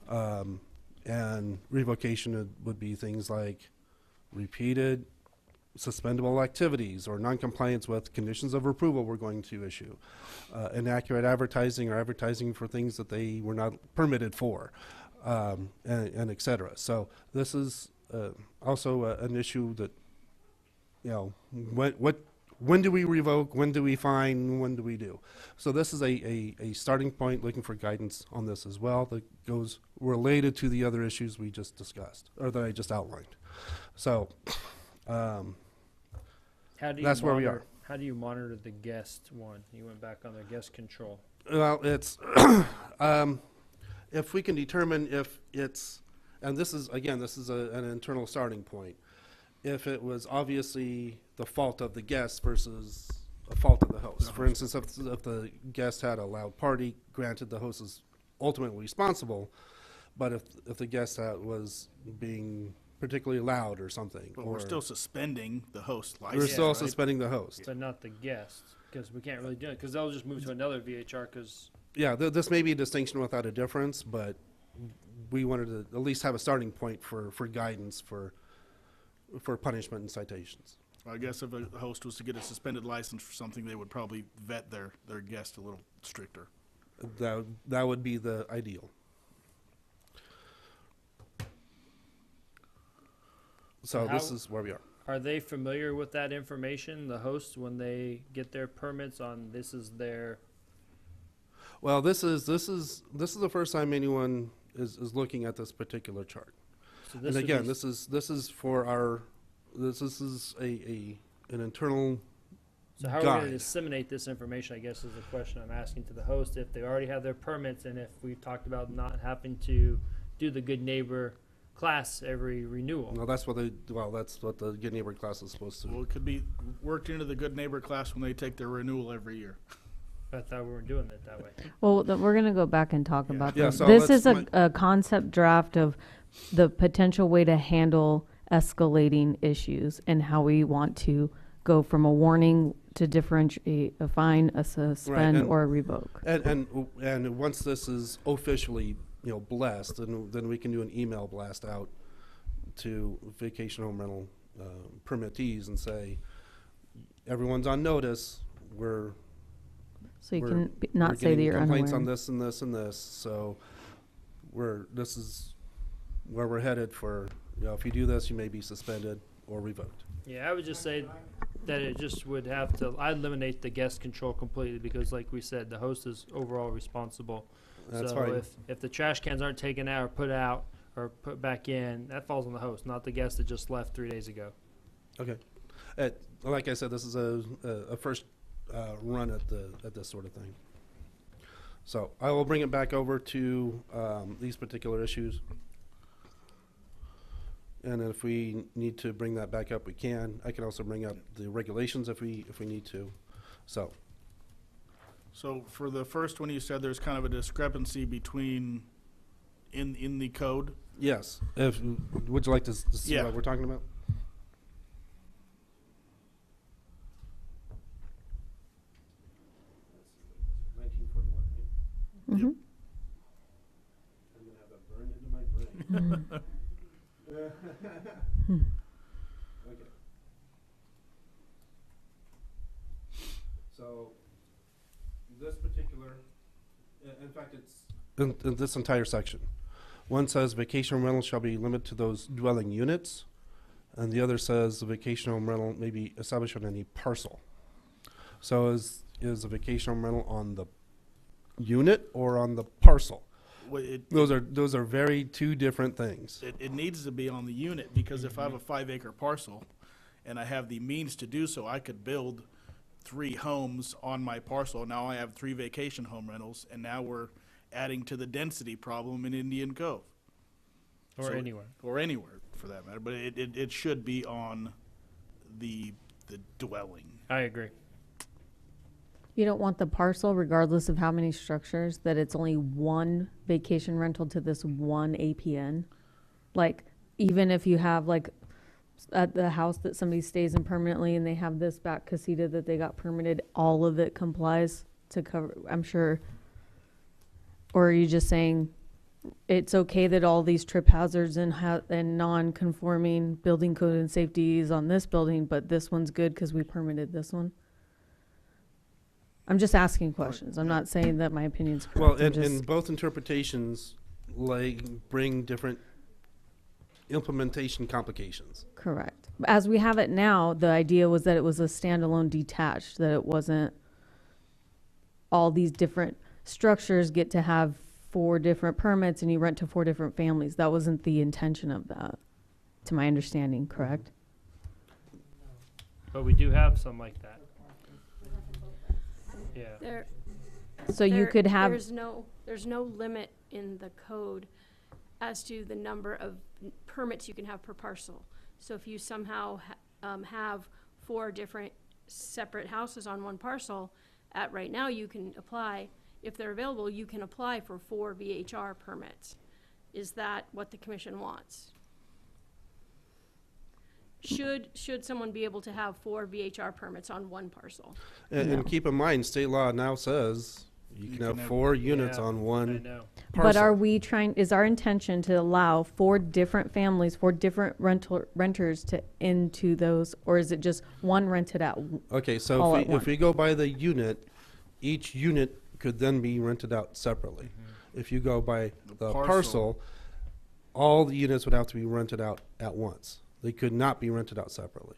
And revocation would be things like repeated suspendable activities or noncompliance with conditions of approval we're going to issue. Inaccurate advertising or advertising for things that they were not permitted for, and et cetera. So this is also an issue that, when do we revoke, when do we fine, when do we do? So this is a starting point, looking for guidance on this as well that goes related to the other issues we just discussed, or that I just outlined. So that's where we are. How do you monitor the guest one? You went back on the guest control. Well, it's if we can determine if it's, and this is an internal starting point. If it was obviously the fault of the guest versus a fault of the host. For instance, if the guest had a loud party, granted the host is ultimately responsible, but if the guest was being particularly loud or something. But we're still suspending the host license. We're still right? suspending the host. But not the guest, because we can't really do it, because they'll just move to another VHR, because Yeah, this may be a distinction without a difference, but we wanted to at least have a starting point for guidance for punishment and citations. I guess if a host was to get a suspended license for something, they would probably vet their guest a little stricter. That would be the ideal. So this is where we are. Are they familiar with that information, the hosts, when they get their permits on this is their? Well, this is the first time anyone is looking at this particular chart. So this And again, this is for our an internal So how are we going guide. to disseminate this information, I guess, is the question I'm asking to the host, if they already have their permits, and if we talked about not having to do the good neighbor class every renewal. Well, that's what the good neighbor class is supposed to. Well, it could be worked into the good neighbor class when they take their renewal every year. I thought we weren't doing it that way. Well, we're going to go back and talk about Yeah, this. so This is let's- a concept draft of the potential way to handle escalating issues and how we want to go from a warning to differentiate a fine, a suspend, and- or a revoke. And once this is officially blessed, then we can do an email blast out to vacation home rental permittees and say, everyone's on notice. So you we're- can not we're say that getting you're complaints unaware. on this and this and this. So this is where we're headed for. If you do this, you may be suspended or revoked. Yeah, I would just say that it just would have to, I'd eliminate the guest control completely, because like we said, the host is overall responsible. That's So fine. if the trash cans aren't taken out or put out or put back in, that falls on the host, not the guest that just left 3 days ago. Okay. Like I said, this is a first run at this sort of thing. So I will bring it back over to these particular issues. And if we need to bring that back up, we can. I can also bring up the regulations if we need to. So So for the first one, you said there's kind of a discrepancy between in the code. yes, would you like to see Yeah. what we're talking about? Mhm. I'm gonna have that burned into my brain. Okay. So this particular, in fact, it's in this entire section. One says vacation rental shall be limited to those dwelling units, and the other says the vacation home rental may be established on any parcel. So is a vacation home rental on the unit or on the parcel? Well, Those are very two different things. it needs to be on the unit, because if I have a 5-acre parcel and I have the means to do so, I could build 3 homes on my parcel. Now I have 3 vacation home rentals, and now we're adding to the density problem in Indian Cove. Or So- anywhere. Or anywhere, for that matter, but it should be on the dwelling. I agree. You don't want the parcel, regardless of how many structures, that it's only one vacation rental to this one APN? Like, even if you have like at the house that somebody stays in permanently and they have this back casita that they got permitted, all of it complies to cover, I'm sure. Or are you just saying it's okay that all these trip hazards and non-conforming building code and safety is on this building, but this one's good because we permitted this one? I'm just asking questions. I'm not saying that my opinion's correct. Well, I'm and just- both interpretations bring different implementation complications. Correct. As we have it now, the idea was that it was a standalone detached, that it wasn't all these different structures get to have 4 different permits and you rent to 4 different families. That wasn't the intention of that, to my understanding, correct? But we do have some like that. Yeah. So you could have, There's no limit in the code as to the number of permits you can have per parcel. So if you somehow have 4 different separate houses on one parcel, right now you can apply, if they're available, you can apply for 4 VHR permits. Is that what the commission wants? Should someone be able to have 4 VHR permits on one parcel? And keep in mind, state law now says you can have 4 units Yeah, on I one know. parcel. but are we trying, is our intention to allow 4 different families, 4 different renters to into those, or is it just one rented out? Okay, so all if at we, once? if we go by the unit, each unit could then be rented out separately. If you go by the parcel. parcel, all the units would have to be rented out at once. They could not be rented out separately.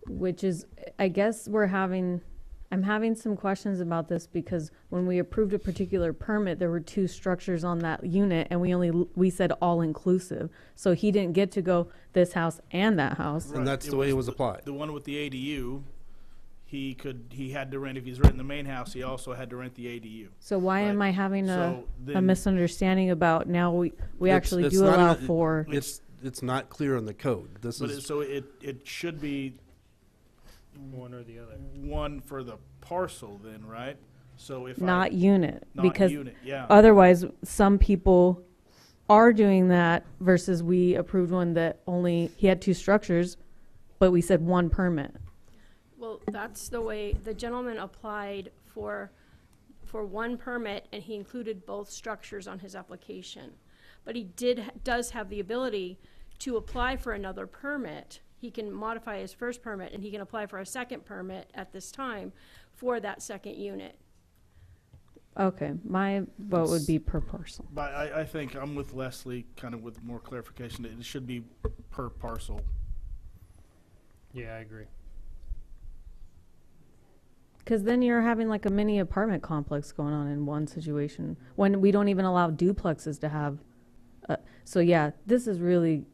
Which is, I guess I'm having some questions about this because when we approved a particular permit, there were 2 structures on that unit and we said all inclusive. So he didn't get to go this house and that house. And that's the way it was applied. The one with the ADU, he had to rent, if he's renting the main house, he also had to rent the ADU. So why am I having a So then- misunderstanding about now we It's- actually it's do not in allow the- for, It's not clear in the code. This But is, so it should be One or the other. one for the parcel then, right? So if not unit. not Because unit, yeah. otherwise, some people are doing that versus we approved one that only, he had 2 structures, but we said 1 permit. Well, that's the way, the gentleman applied for 1 permit, and he included both structures on his application. But he does have the ability to apply for another permit. He can modify his first permit, and he can apply for a second permit at this time for that second unit. Okay, my vote would be per parcel. But I think I'm with Leslie, kind of with more clarification, that it should be per parcel. Yeah, I agree. Because then you're having like a mini apartment complex going on in one situation when we don't even allow duplexes to have. So yeah, this is really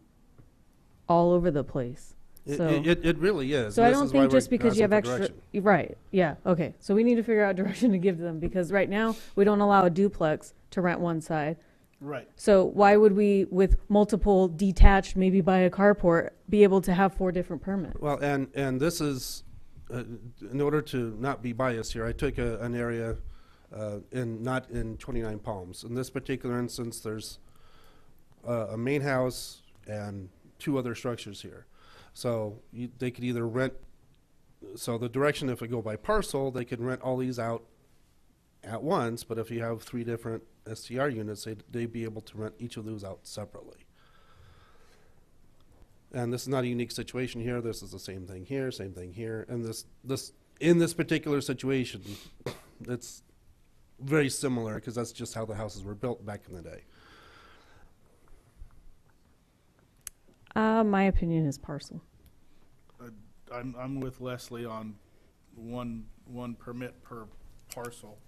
all over the place. So, it really is. so I This don't is why think we're just because you have asking for extra, direction. right? Yeah, okay. So we need to figure out direction to give them because right now we don't allow a duplex to rent one side. Right. So why would we, with multiple detached, maybe by a carport, be able to have 4 different permits? Well, and this is, in order to not be biased here, I took an area not in 29 Palms. In this particular instance, there's a main house and 2 other structures here. So they could either rent, so the direction, if we go by parcel, they could rent all these out at once, but if you have 3 different STR units, they'd be able to rent each of those out separately. And this is not a unique situation here. This is the same thing here, and in this particular situation, it's very similar because that's just how the houses were built back in the day. My opinion is parcel. I'm with Leslie on one permit per parcel.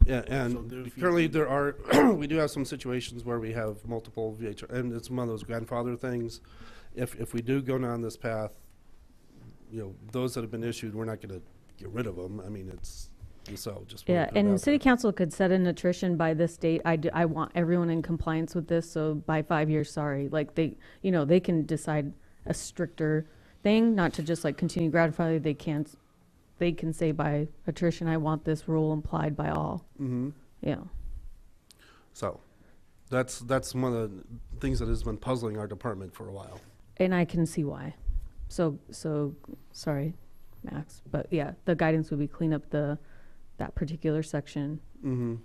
Yeah, So and if you- currently there are, we do have some situations where we have multiple VHR, and it's one of those grandfather things. If we do go down this path, you know, those that have been issued, we're not gonna get rid of them. I mean, it's, so just. wanna Yeah, put it and out city there. council could set an attrition by this date. I want everyone in compliance with this, so by 5 years, sorry. Like they, you know, they can decide a stricter thing, not to just like continue gratify. They can say by attrition, I want this rule implied by all. Mhm. Yeah. So, that's one of the things that has been puzzling our department for a while. And I can see why. So sorry, Max, but yeah, the guidance would be clean up that particular section. Mm-hmm.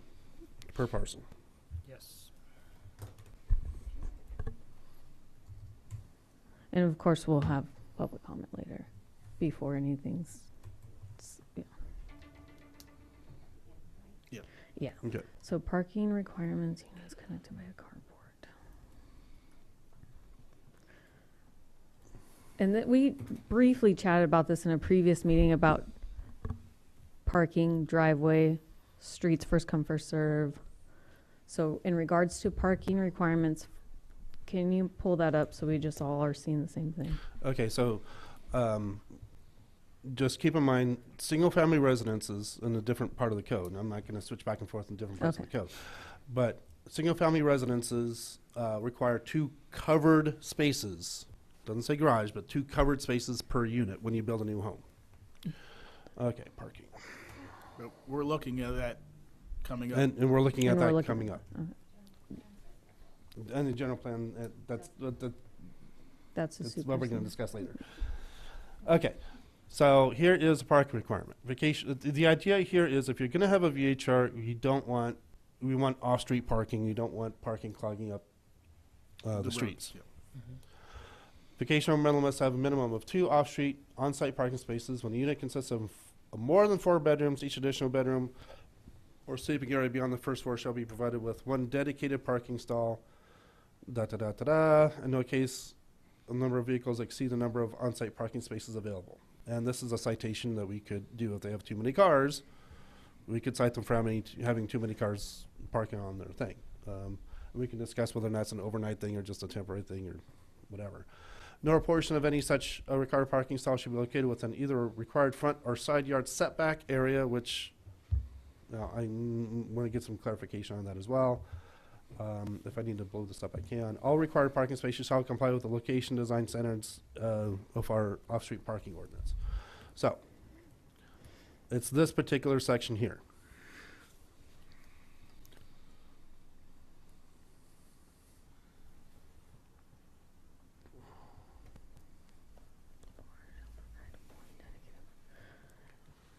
Per parcel. Yes. And of course, we'll have public comment later before anything's, yeah. Yeah. Yeah. Okay. So parking requirements, units connected by a carport. And that we briefly chatted about this in a previous meeting about parking, driveway, streets, first come, first serve. So in regards to parking requirements, can you pull that up so we just all are seeing the same thing? Okay, so, just keep in mind, single-family residences in a different part of the code, and I'm not gonna switch back and forth in different parts of the code. But single-family residences, require 2 covered spaces. Doesn't say garage, but 2 covered spaces per unit when you build a new home. Okay, parking. But we're looking at that coming up. And we're looking at And we're that looking- coming up. And the general plan, that's That's a what super. we're going to discuss later. Okay, so here is a parking requirement. Vacation. The idea here is if you're going to have a VHR, we want off-street parking. You don't want parking clogging up the roads, streets. yeah. Vacation rental must have a minimum of 2 off-street on-site parking spaces. When the unit consists of more than 4 bedrooms, each additional bedroom or sleeping area beyond the first floor shall be provided with 1 dedicated parking stall. In no case, a number of vehicles exceed the number of on-site parking spaces available. And this is a citation that we could do if they have too many cars. We could cite them for having too many cars parking on their thing. We can discuss whether or not it's an overnight thing or just a temporary thing or whatever. No portion of any such required parking stall should be located within either a required front or side yard setback area, which I want to get some clarification on that as well. If I need to blow this up, I can. All required parking spaces shall comply with the location design standards of our off-street parking ordinance. So, it's this particular section here.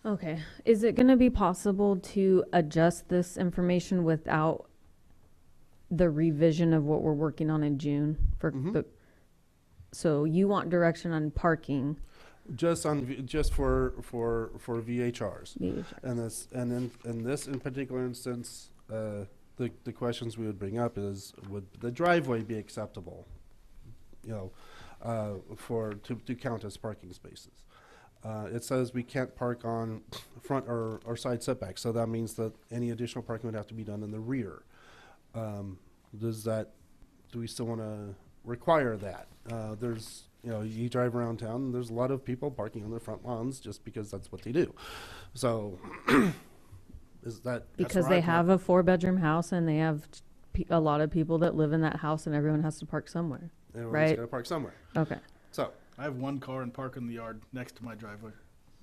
Okay, is it gonna be possible to adjust this information without the revision of what we're working on in June for Mhm. so you want direction on parking? Just for VHRs. VHRs. And this in particular instance, the questions we would bring up is, would the driveway be acceptable? You know, to count as parking spaces. It says we can't park on front or side setbacks, so that means that any additional parking would have to be done in the rear. Do we still want to require that? You drive around town, and there's a lot of people parking on their front lawns just because that's what they do. So, is that? Because they have a 4-bedroom house and they have a lot of people that live in that house and everyone has to park somewhere. Everyone's right? got to park somewhere. Okay, So, I have 1 car and park in the yard next to my driveway.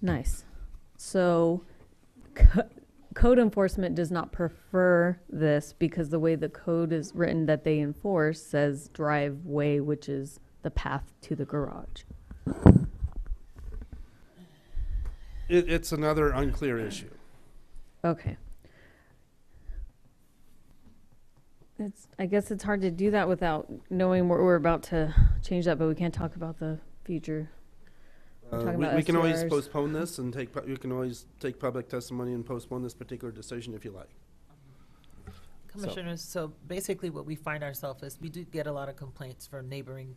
nice. So code enforcement does not prefer this because the way the code is written that they enforce says driveway, which is the path to the garage. it's another unclear issue. Okay. I guess it's hard to do that without knowing what we're about to change that, but we can't talk about the future. We're talking about We can always STRs. postpone this and you can always take public testimony and postpone this particular decision if you like. Commissioners, so basically what we find ourselves is we do get a lot of complaints from neighboring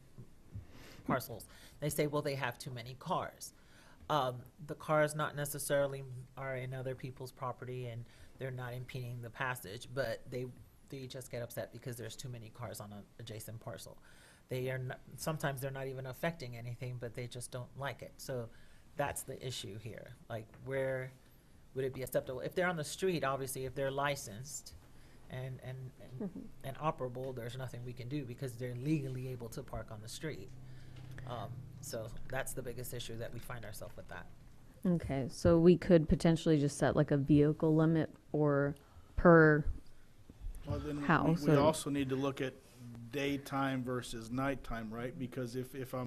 parcels. They say, well, they have too many cars. The cars not necessarily are in other people's property and they're not impeding the passage, but they just get upset because there's too many cars on an adjacent parcel. They are not, sometimes they're not even affecting anything, but they just don't like it. So that's the issue here. Like, where would it be acceptable? If they're on the street, obviously, if they're licensed and operable, there's nothing we can do because they're legally able to park on the street. So that's the biggest issue that we find ourselves with that. Okay, so we could potentially just set like a vehicle limit or per Well, then house. we or- also need to look at daytime versus nighttime, right? Because if I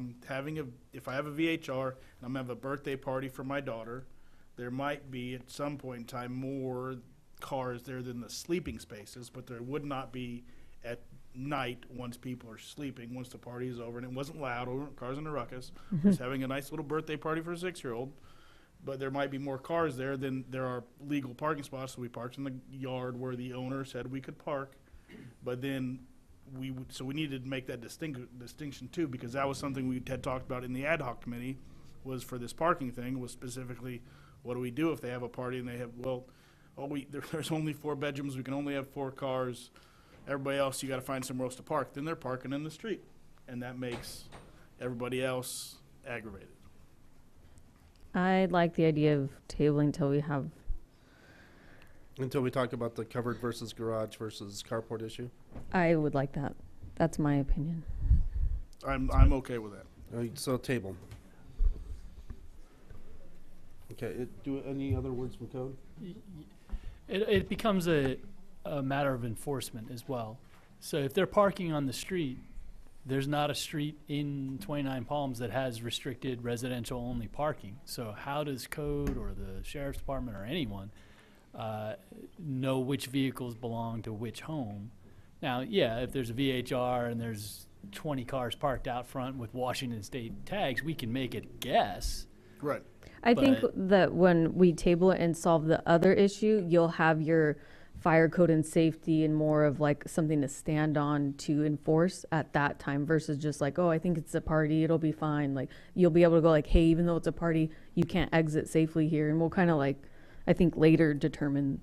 have a VHR and I'm gonna have a birthday party for my daughter, there might be at some point in time more cars there than the sleeping spaces, but there would not be at night once people are sleeping, once the party is over, and it wasn't loud, or cars in a ruckus. Just having a nice little birthday party for a 6-year-old. But there might be more cars there than there are legal parking spots, so we parked in the yard where the owner said we could park. But then we needed to make that distinction too, because that was something we had talked about in the ad hoc committee, was for this parking thing, was specifically, what do we do if they have a party and they have, there's only 4 bedrooms, we can only have 4 cars, everybody else, you gotta find somewhere else to park. Then they're parking in the street, and that makes everybody else aggravated. I like the idea of tabling till we have, Until we talk about the covered versus garage versus carport issue. I would like that. That's my opinion. I'm okay with that. So table. Okay, do any other words from code? It becomes a matter of enforcement as well. So if they're parking on the street, there's not a street in 29 Palms that has restricted residential only parking. So how does code or the sheriff's department or anyone know which vehicles belong to which home? Now, yeah, if there's a VHR and there's 20 cars parked out front with Washington State tags, we can make it guess. Right. I think that when we table it and solve the other issue, you'll have your fire code and safety and more of like something to stand on to enforce at that time versus just like, oh, I think it's a party, it'll be fine. Like, you'll be able to go like, hey, even though it's a party, you can't exit safely here. And we'll kind of like, I think later determine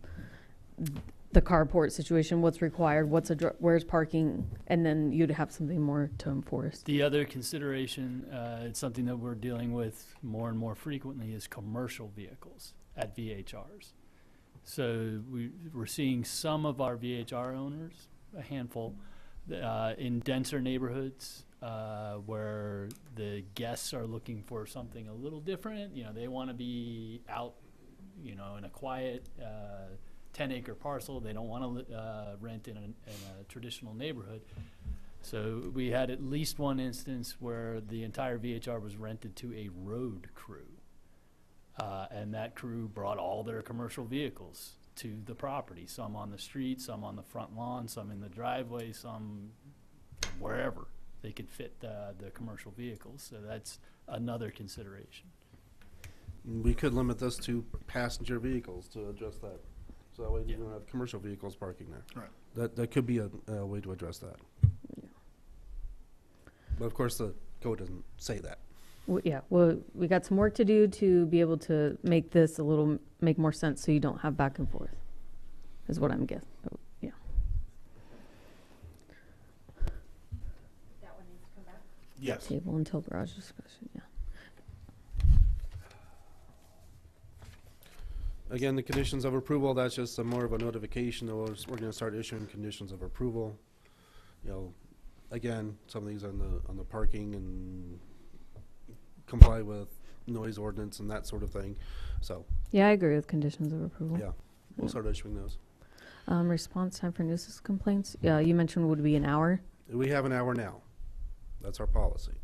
the carport situation, what's required, where's parking, and then you'd have something more to enforce. The other consideration, it's something that we're dealing with more and more frequently, is commercial vehicles at VHRs. So we're seeing some of our VHR owners, a handful, in denser neighborhoods where the guests are looking for something a little different. You know, they want to be out, you know, in a quiet 10-acre parcel. They don't want to rent in a traditional neighborhood. So we had at least one instance where the entire VHR was rented to a road crew. And that crew brought all their commercial vehicles to the property, some on the street, some on the front lawn, some in the driveway, some wherever they could fit the commercial vehicles. So that's another consideration. We could limit this to passenger vehicles to address that. So that way you don't have commercial vehicles parking there. Right. That could be a way to address that. Yeah. But of course, the code doesn't say that. Well, we got some work to do to be able to make this make more sense so you don't have back and forth, is what I'm guessing. Oh, yeah. That one needs to come back? Yes. Table until garage discussion, yeah. Again, the conditions of approval, that's just more of a notification that we're going to start issuing conditions of approval. You know, again, some of these on the parking and comply with noise ordinance and that sort of thing. So Yeah, I agree with conditions of approval. yeah, we'll start issuing those. Response time for nuisance complaints. Yeah, you mentioned would be an hour. We have an hour now. That's our policy.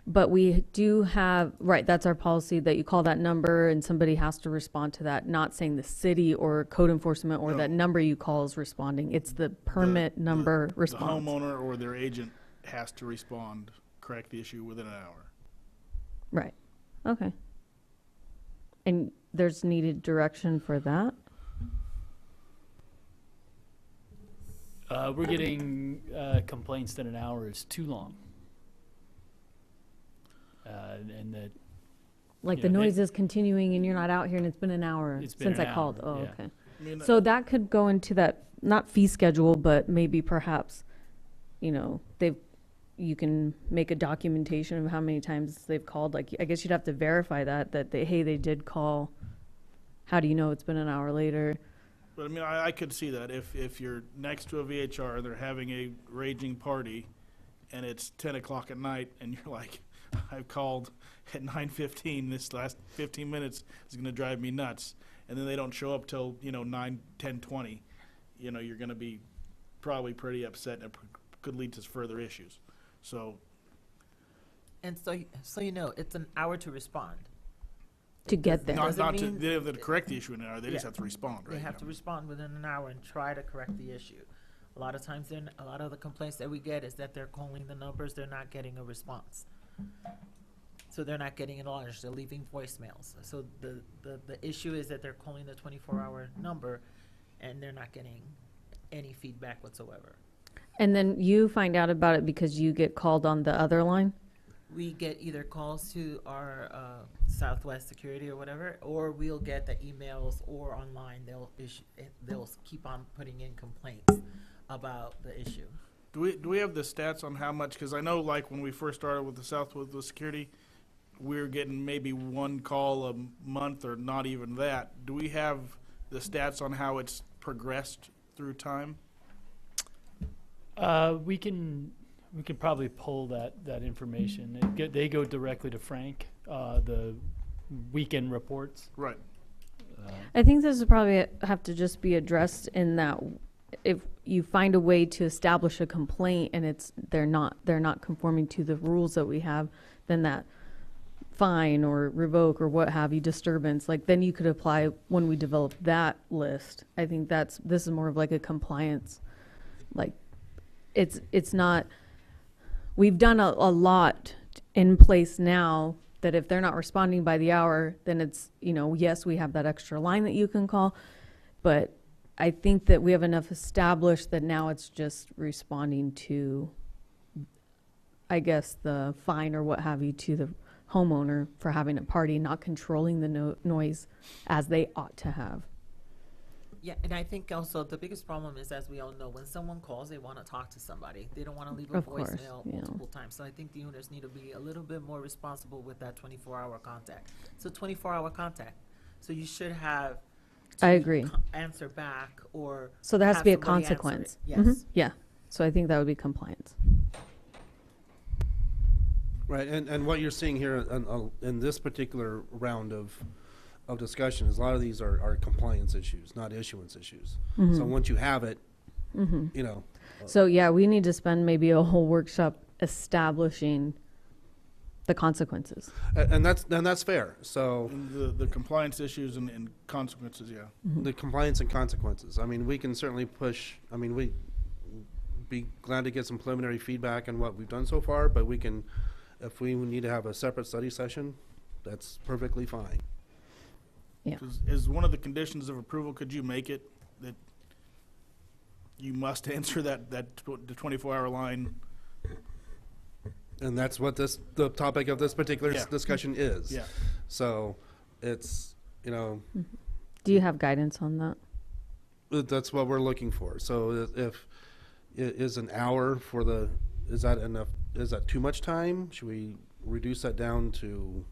But we do have, right, that's our policy, that you call that number and somebody has to respond to that, not saying the city or code enforcement or No. that number you call is responding. It's the permit number response. The homeowner or their agent has to respond, correct the issue within an hour. Right. Okay. And there's needed direction for that? We're getting complaints that an hour is too long. and that Like Yeah, the they- noise is continuing and you're not out here and it's been an hour It's been since an I called. hour, Oh, yeah. okay. I mean, So that could go into that, not fee schedule, but maybe perhaps, you know, you can make a documentation of how many times they've called. Like, I guess you'd have to verify that they did call. How do you know it's been an hour later? But I mean, I could see that if you're next to a VHR, they're having a raging party, and it's 10 o'clock at night, and you're like, I've called at 9:15. This last 15 minutes is going to drive me nuts, and then they don't show up till 9, 10, 20. You're going to be probably pretty upset, and it could lead to further issues. So And so it's an hour to respond. To get there. not Doesn't not to mean- they have to correct the issue in an hour. They just Yeah. have to respond, right? They have to respond within an hour and try to correct the issue. A lot of times, a lot of the complaints that we get is that they're calling the numbers, they're not getting a response. So they're not getting acknowledged, they're leaving voicemails. So the issue is that they're calling the 24-hour number and they're not getting any feedback whatsoever. And then you find out about it because you get called on the other line? We get either calls to our Southwest Security or whatever, or we'll get the emails or online. They'll keep on putting in complaints about the issue. Do we have the stats on how much? Because I know, like when we first started with the Southwest Security, we were getting maybe one call a month or not even that. Do we have the stats on how it's progressed through time? We can probably pull that information. They go directly to Frank, the weekend reports. Right. I think this would probably have to just be addressed in that if you find a way to establish a complaint and they're not conforming to the rules that we have, then that fine or revoke or what have you, disturbance, like then you could apply when we develop that list. I think this is more of like a compliance, like it's not, we've done a lot in place now that if they're not responding by the hour, then it's, yes, we have that extra line that you can call, but I think that we have enough established that now it's just responding to, I guess, the fine or what have you to the homeowner for having a party, not controlling the noise as they ought to have. Yeah, and I think also the biggest problem is, as we all know, when someone calls, they want to talk to somebody. They don't want to leave a Of course, voicemail yeah. multiple times. So I think the owners need to be a little bit more responsible with that 24-hour contact. So 24-hour contact. So you should have I agree. Answer back, or So there has to have be a somebody answer it. consequence. Yes. Mhm. Yeah. So I think that would be compliance. Right, and what you're seeing here in this particular round of discussion is a lot of these are compliance issues, not issuance issues. Mhm. So once you have it, Mhm. So yeah, we need to spend maybe a whole workshop establishing the consequences. and that's fair. So And the compliance issues and consequences, yeah. the compliance and consequences. I mean, we can certainly push. I mean, we'd be glad to get some preliminary feedback on what we've done so far, but we can, if we need to have a separate study session, that's perfectly fine. Yeah. As one of the conditions of approval, could you make it that you must answer the 24-hour line? And that's what the topic of this particular Yeah. discussion is. Yeah. So it's, Do you have guidance on that? that's what we're looking for. So if is an hour is that enough? Is that too much time? Should we reduce that down to,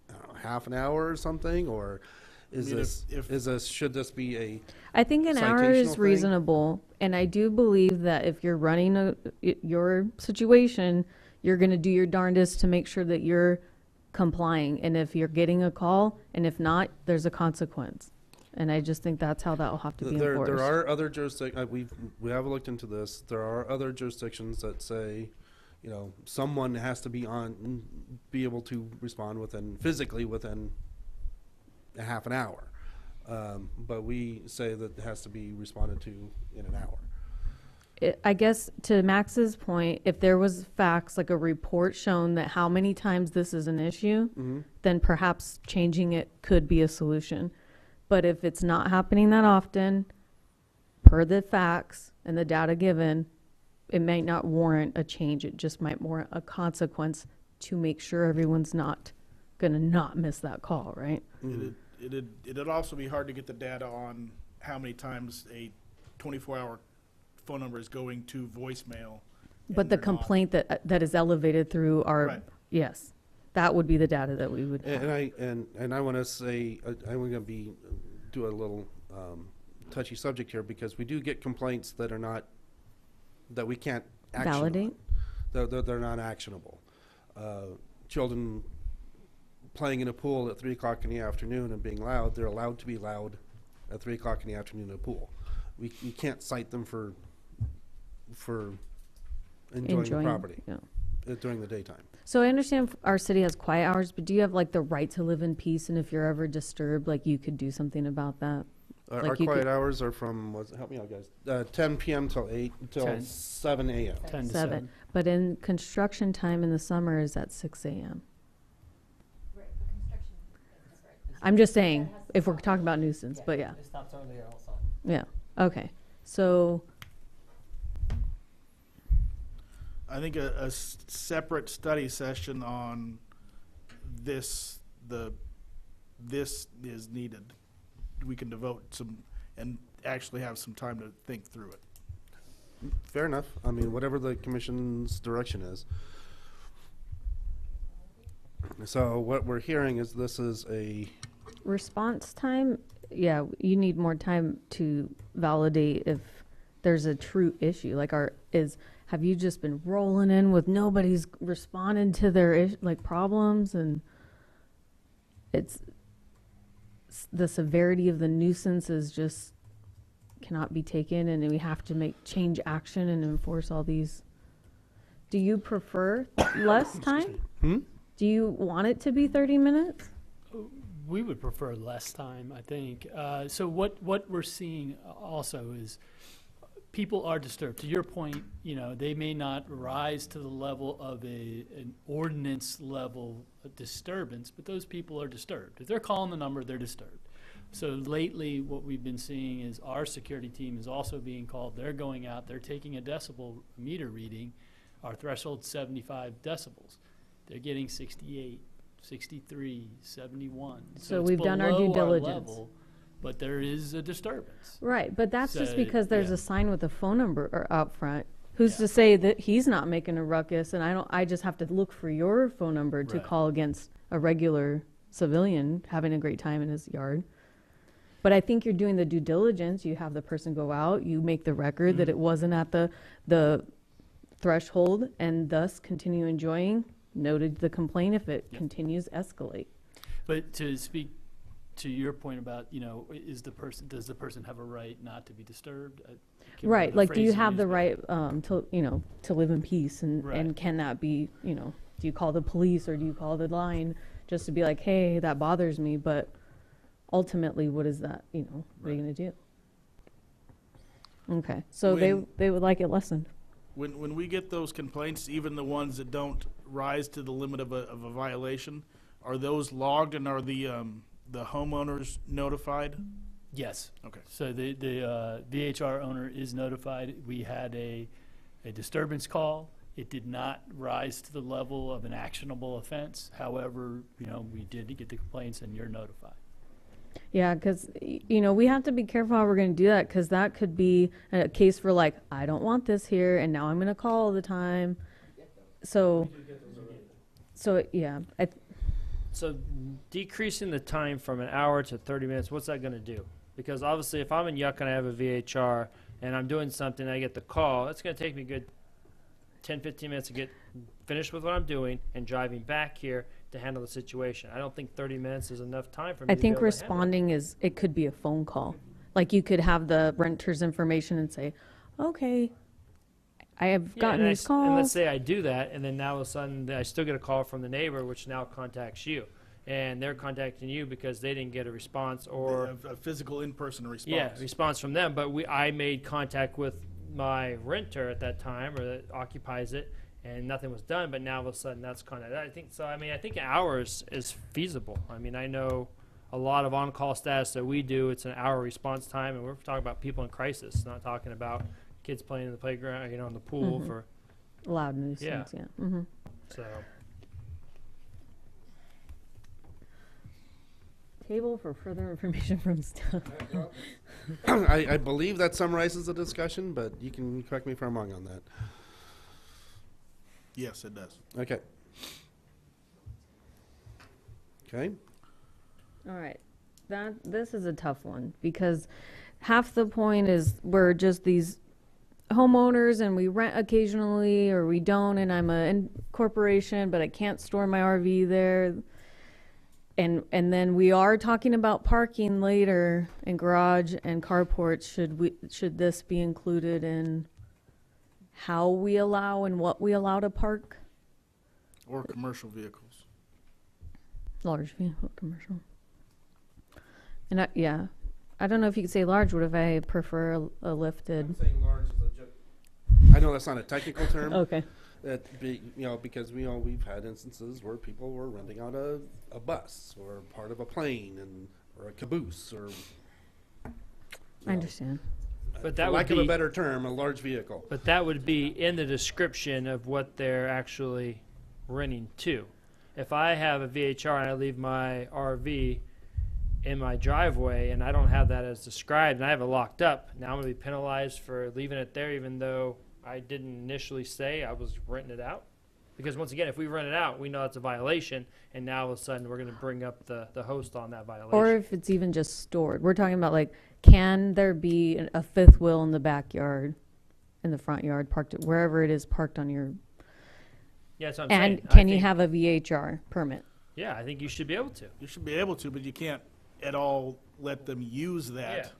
I don't know, half an hour or something? Or should this be a I think an hour citational is thing? reasonable, and I do believe that if you're running your situation, you're going to do your darndest to make sure that you're complying. And if you're getting a call, and if not, there's a consequence. And I just think that's how that will have to be enforced. There are other jurisdictions, we have looked into this, there are other jurisdictions that say, someone has to be able to respond physically within a half an hour. But we say that it has to be responded to in an hour. I guess to Max's point, if there was facts, like a report shown that how many times this is an issue, then perhaps changing it could be a solution. But if it's not happening that often, per the facts and the data given, it might not warrant a change. It just might warrant a consequence to make sure everyone's not gonna not miss that call, right? It'd also be hard to get the data on how many times a 24-hour phone number is going to voicemail. But the complaint that is elevated through our, Right. yes, that would be the data that we would have. And I want to say, I'm going to do a little touchy subject here, because we do get complaints that are not, that we can't action on. Validate? They're not actionable. Children playing in a pool at 3 o'clock in the afternoon and being loud, they're allowed to be loud at 3 o'clock in the afternoon in a pool. We can't cite them for enjoying the property during the daytime. So I understand our city has quiet hours, but do you have like the right to live in peace? And if you're ever disturbed, like you could do something about that? Our Like you quiet could- hours are from, help me out, guys, 10 p.m. till 10. 7 a.m. 10 to 7. But in construction time in the summer is at 6 a.m. I'm just saying, if we're talking about nuisance, but yeah. It stops earlier also. Yeah, okay. So, I think a separate study session on this is needed. We can devote some and actually have some time to think through it. Fair enough. I mean, whatever the commission's direction is. So what we're hearing is this is a, response time, yeah, you need more time to validate if there's a true issue. Like have you just been rolling in with nobody's responded to their problems, and it's the severity of the nuisance is just cannot be taken, and we have to change action and enforce all these. Do you prefer less time? Do you want it to be 30 minutes? We would prefer less time, I think. So what we're seeing also is people are disturbed. To your point, they may not rise to the level of an ordinance level disturbance, but those people are disturbed. If they're calling the number, they're disturbed. So lately, what we've been seeing is our security team is also being called. They're going out, they're taking a decibel meter reading. Our threshold's 75 decibels. They're getting 68. 63, 71. So it's we've done our below due diligence. level, but there is a disturbance. Right, but that's just So, because there's yeah. a sign with a phone number out front. Who's to say that he's not making a ruckus, and I just have to look for your phone number to Right. call against a regular civilian having a great time in his yard. But I think you're doing the due diligence. You have the person go out, you make the record that it wasn't at the threshold, and thus continue enjoying. Noted the complaint. If it continues, escalate. But to speak to your point about, does the person have a right not to be disturbed? Right, like do you have the right? right to live in peace, and Right. can that be, do you call the police or do you call the line just to be like, hey, that bothers me, but ultimately what is that, what are you going to do? Okay, so they would like it lessened. When we get those complaints, even the ones that don't rise to the limit of a violation, are those logged, and are the homeowners notified? Yes. Okay. So the VHR owner is notified. We had a disturbance call. It did not rise to the level of an actionable offense. However, we did get the complaints, and you're notified. Yeah, because, we have to be careful how we're going to do that, because that could be a case for I don't want this here, and now I'm going to call all the time. So yeah. So decreasing the time from an hour to 30 minutes, what's that going to do? Because obviously if I'm in Yucca and I have a VHR and I'm doing something, I get the call, it's going to take me a good 10, 15 minutes to get finished with what I'm doing and driving back here to handle the situation. I don't think 30 minutes is enough time for me I to be think able to handle it. responding it could be a phone call. Like you could have the renter's information and say, okay, I have gotten these calls. And let's say I do that, and then now all of a sudden I still get a call from the neighbor, which now contacts you. And they're contacting you because they didn't get a response or a physical in-person response. Yeah, response from them. But I made contact with my renter at that time, or that occupies it, and nothing was done. But now all of a sudden that's contact. I think so. I mean, I think hours is feasible. I mean, I know a lot of on-call status that we do. It's an hour response time, and we're talking about people in crisis, not talking about kids playing in the playground, in the pool for loud nuisance. Yeah. Mm-hmm. So. table for further information from staff. I believe that summarizes the discussion, but you can correct me if I'm wrong on that. Yes, it does. Okay. Okay. All right. This is a tough one because half the point is we're just these homeowners and we rent occasionally or we don't, and I'm a corporation, but I can't store my RV there. And then we are talking about parking later and garage and carports. Should this be included in how we allow and what we allow to park? Or commercial vehicles. Large vehicle, commercial. And I don't know if you could say large. What if I prefer a lifted? I'm saying large is a joke. I know that's not a technical term. Okay. Because we've had instances where people were renting out a bus or part of a plane or a caboose or. I understand. But that for would lack of be- a better term, a large vehicle. But that would be in the description of what they're actually renting to. If I have a VHR and I leave my RV in my driveway and I don't have that as described and I have it locked up, now I'm going to be penalized for leaving it there even though I didn't initially say I was renting it out? Because once again, if we rent it out, we know it's a violation, and now all of a sudden we're going to bring up the host on that violation. Or if it's even just stored. We're talking about like, can there be a fifth wheel in the backyard, in the front yard, parked wherever it is parked on your. Yeah, that's what I'm saying. And I can you think- have a VHR permit? Yeah, I think you should be able to. You should be able to, but you can't at all let them use that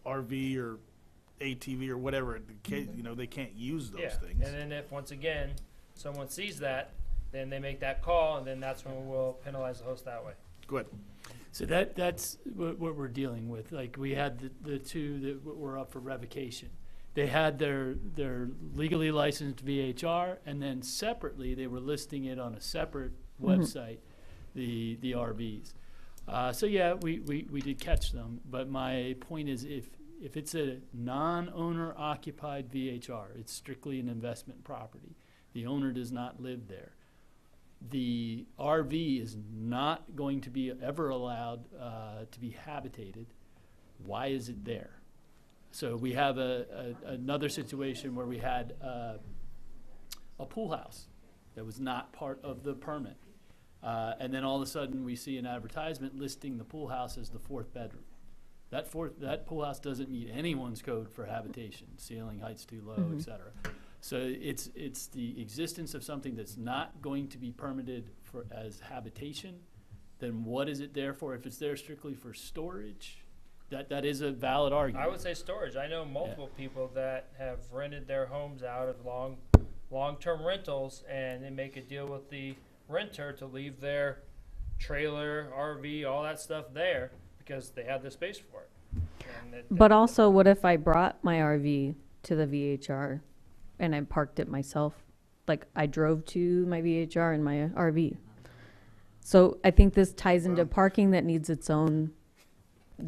RV or ATV or whatever. They can't use those things. And then if, once again, someone sees that, then they make that call, and then that's when we'll penalize the host that way. Good. So that's what we're dealing with. Like we had the two that were up for revocation. They had their legally licensed VHR, and then separately they were listing it on a separate website, the RVs. So yeah, we did catch them. But my point is, if it's a non-owner occupied VHR, it's strictly an investment property. The owner does not live there. The RV is not going to be ever allowed to be habitated. Why is it there? So we have another situation where we had a pool house that was not part of the permit. And then all of a sudden we see an advertisement listing the pool house as the fourth bedroom. That pool house doesn't meet anyone's code for habitation, ceiling height's too low, et cetera. So it's the existence of something that's not going to be permitted as habitation. Then what is it there for? If it's there strictly for storage, that is a valid argument. I would say storage. I know multiple people that have rented their homes out of long-term rentals, and they make a deal with the renter to leave their trailer, RV, all that stuff there because they have the space for it. But also, what if I brought my RV to the VHR and I parked it myself? Like I drove to my VHR in my RV. So I think this ties into parking that needs its own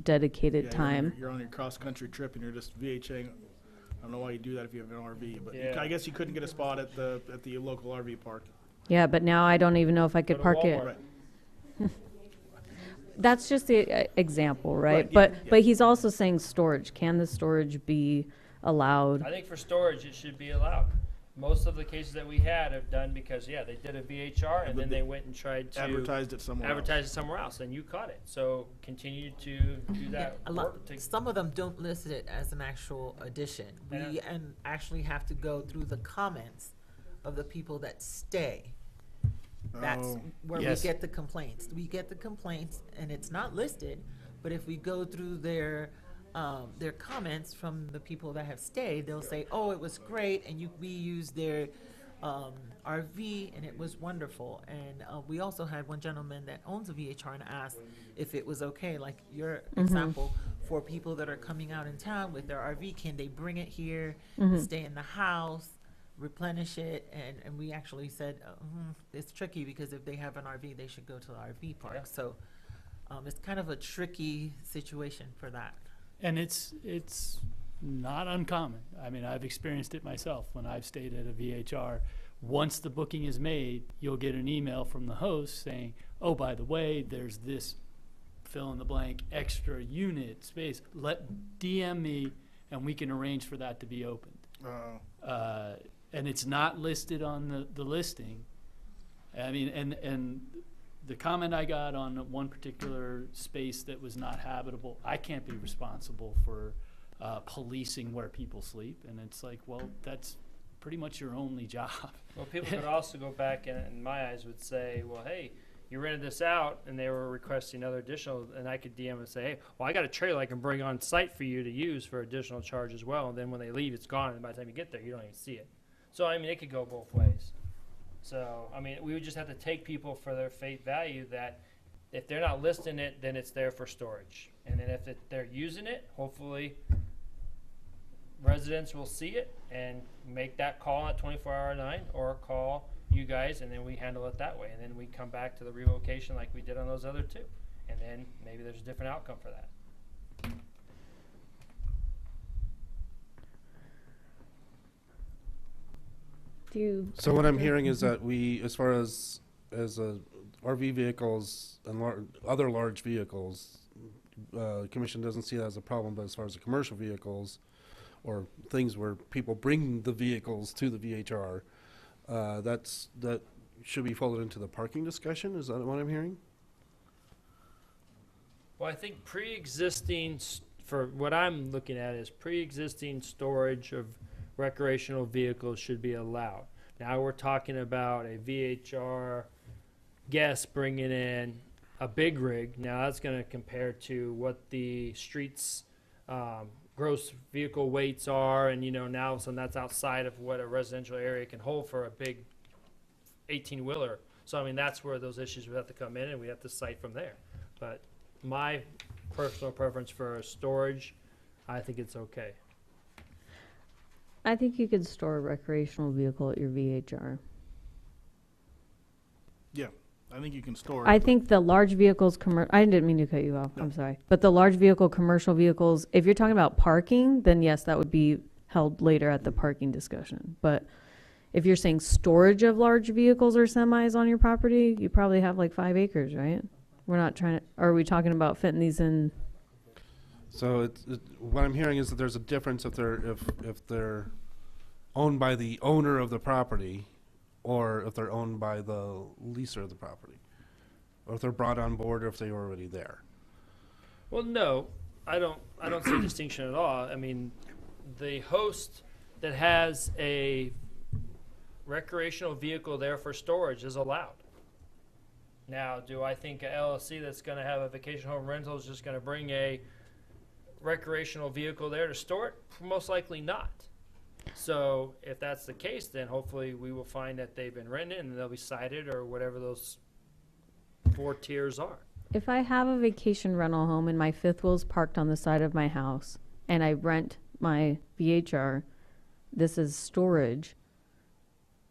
dedicated time. You're on your cross-country trip and you're just VHing. I don't know why you do that if you have an RV, but Yeah. I guess you couldn't get a spot at the local RV park. Yeah, but now I don't even know if I could to park it. Walmart. That's just the example, right? Right, yeah, But he's also saying storage. Can the storage be allowed? I think for storage, it should be allowed. Most of the cases that we had have done because, they did a VHR and then they went and tried to Advertised it somewhere else. advertise it somewhere else, and you caught it. So continue to do that. A lot, work to- some of them don't list it as an actual addition. We actually have to go through the comments of the people that stay. That's Oh. where Yes. we get the complaints. We get the complaints, and it's not listed. But if we go through their comments from the people that have stayed, they'll say, "Oh, it was great, and we used their RV, and it was wonderful." And we also had one gentleman that owns a VHR and asked if it was okay, like your example, for people that are coming out in town with their RV, can they bring it here, stay in the house, replenish it? And we actually said it's tricky because if they have an RV, they should go to the RV park. Yeah. So it's kind of a tricky situation for that. And it's not uncommon. I mean, I've experienced it myself when I've stayed at a VHR. Once the booking is made, you'll get an email from the host saying, "Oh, by the way, there's this fill in the blank, extra unit space, DM me and we can arrange for that to be opened. And it's not listed on the listing. I mean, and the comment I got on one particular space that was not habitable, I can't be responsible for policing where people sleep. And it's like, well, that's pretty much your only job. Well, people could also go back and, in my eyes, would say, well, hey, you rented this out, and they were requesting other additional, and I could DM and say, hey, well, I got a trailer I can bring on site for you to use for additional charge as well. And then when they leave, it's gone, and by the time you get there, you don't even see it. So, I mean, it could go both ways. So, I mean, we would just have to take people for their face value that if they're not listing it, then it's there for storage. And then if they're using it, hopefully residents will see it and make that call at 24-hour-9 or call you guys, and then we handle it that way. And then we come back to the relocation like we did on those other two. And then maybe there's a different outcome for that. So what I'm hearing is that we, as far as RV vehicles and other large vehicles, Commission doesn't see that as a problem, but as far as the commercial vehicles or things where people bring the vehicles to the VHR, that should be folded into the parking discussion. Is that what I'm hearing? Well, I think pre-existing, for what I'm looking at is pre-existing storage of recreational vehicles should be allowed. Now we're talking about a VHR guest bringing in a big rig. Now that's going to compare to what the streets gross vehicle weights are, and now so that's outside of what a residential area can hold for a big 18-wheeler. So I mean that's where those issues would have to come in, and we have to cite from there. But my personal preference for storage, I think it's okay. I think you could store a recreational vehicle at your VHR. Yeah, I think you can store it. I think the large vehicles, I didn't mean to cut you off, No. I'm sorry. But the large vehicle, commercial vehicles, if you're talking about parking, then yes, that would be held later at the parking discussion. But if you're saying storage of large vehicles or semis on your property, you probably have like 5 acres, right? We're not trying to, are we talking about fitting these in? So what I'm hearing is that there's a difference if they're owned by the owner of the property, or if they're owned by the leaser of the property, or if they're brought on board, or if they're already there. Well, no, I don't see a distinction at all. I mean, the host that has a recreational vehicle there for storage is allowed. Now, do I think a LLC that's going to have a vacation home rental is just going to bring a recreational vehicle there to store it? Most likely not. So if that's the case, then hopefully we will find that they've been rented and they'll be cited or whatever those 4 tiers are. If I have a vacation rental home and my fifth wheel's parked on the side of my house and I rent my VHR, this is storage.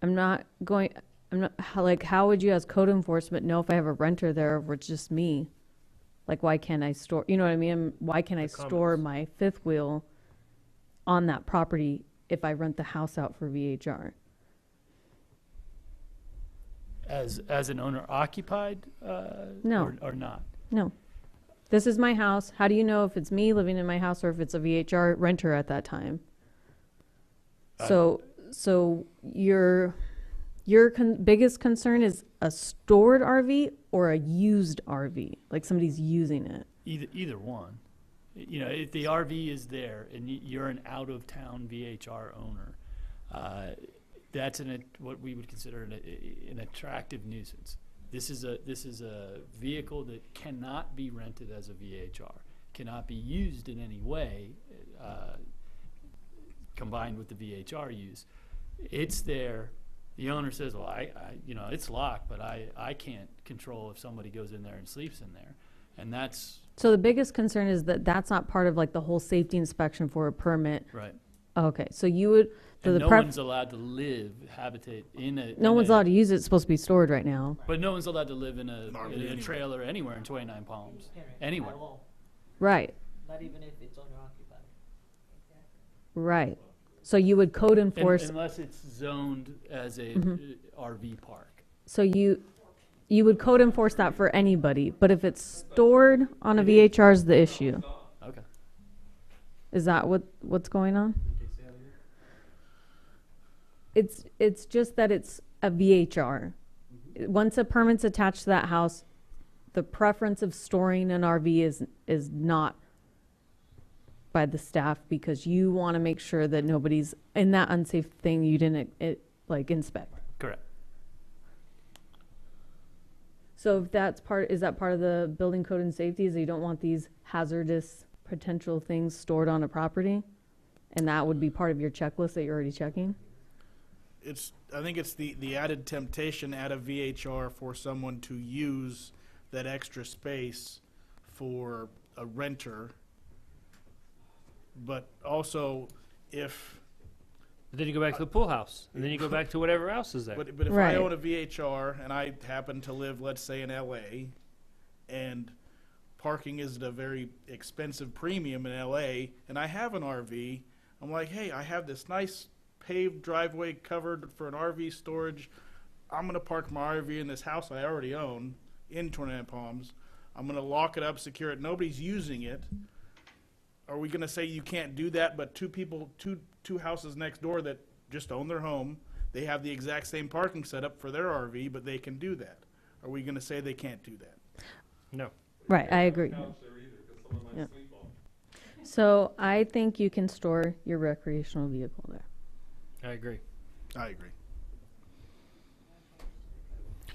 How would you as code enforcement know if I have a renter there or it's just me? Like, why can't I store, you know what I mean? Why can't I store my fifth wheel on that property if I rent the house out for VHR? As an owner occupied, No. or not? No. This is my house. How do you know if it's me living in my house or if it's a VHR renter at that time? So your biggest concern is a stored RV or a used RV, like somebody's using it? Either one. If the RV is there and you're an out-of-town VHR owner, that's what we would consider an attractive nuisance. This is a vehicle that cannot be rented as a VHR, cannot be used in any way combined with the VHR use. It's there. The owner says, well, it's locked, but I can't control if somebody goes in there and sleeps in there. And that's... So the biggest concern is that that's not part of like the whole safety inspection for a permit. Right. Okay, so you would... So and the no one's allowed to habitate in a... No one's allowed to use it. It's supposed to be stored right now. But no one's allowed to live in a trailer anywhere in 29 Palms. Anywhere. Right. Not even if it's owner occupied. Right. So you would code enforce... Unless it's zoned as a RV park. So you... you would code enforce that for anybody, but if it's stored on a VHR is the issue. Okay. Is that what's going on? It's just that it's a VHR. Once a permit's attached to that house, the preference of storing an RV is not by the staff because you want to make sure that nobody's in that unsafe thing you didn't inspect. Correct. So if is that part of the building code and safety is that you don't want these hazardous potential things stored on a property? And that would be part of your checklist that you're already checking? I think it's the added temptation at a VHR for someone to use that extra space for a renter. But also if... Then you go back to the pool house, and then you go back to whatever else is there. But if I own a VHR and I happen to live, let's say, in LA, and parking is at a very expensive premium in LA, and I have an RV, I'm like, hey, I have this nice paved driveway covered for an RV storage. I'm going to park my RV in this house I already own in Tornado Palms. I'm going to lock it up, secure it. Nobody's using it. Are we going to say you can't do that, but two houses next door that just own their home, they have the exact same parking setup for their RV, but they can do that? Are we going to say they can't do that? No. Right, I agree. Yeah. So I think you can store your recreational vehicle there. I agree. I agree.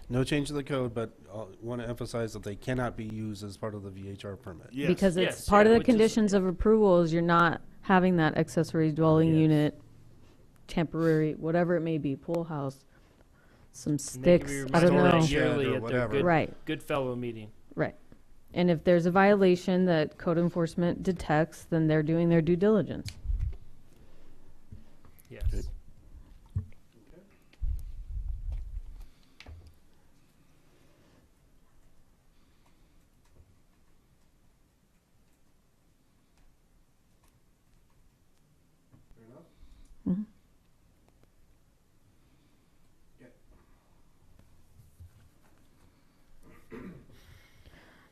No change to the code, but I want to emphasize that they cannot be used as part of the VHR permit. Yes. Because it's part of the conditions of approval is you're not having that accessory dwelling unit, temporary, whatever it may be, pool house, some sticks, I don't know. Yearly at their Right. good fellow meeting. Right. And if there's a violation that code enforcement detects, then they're doing their due diligence. Yes. Okay. Mhm.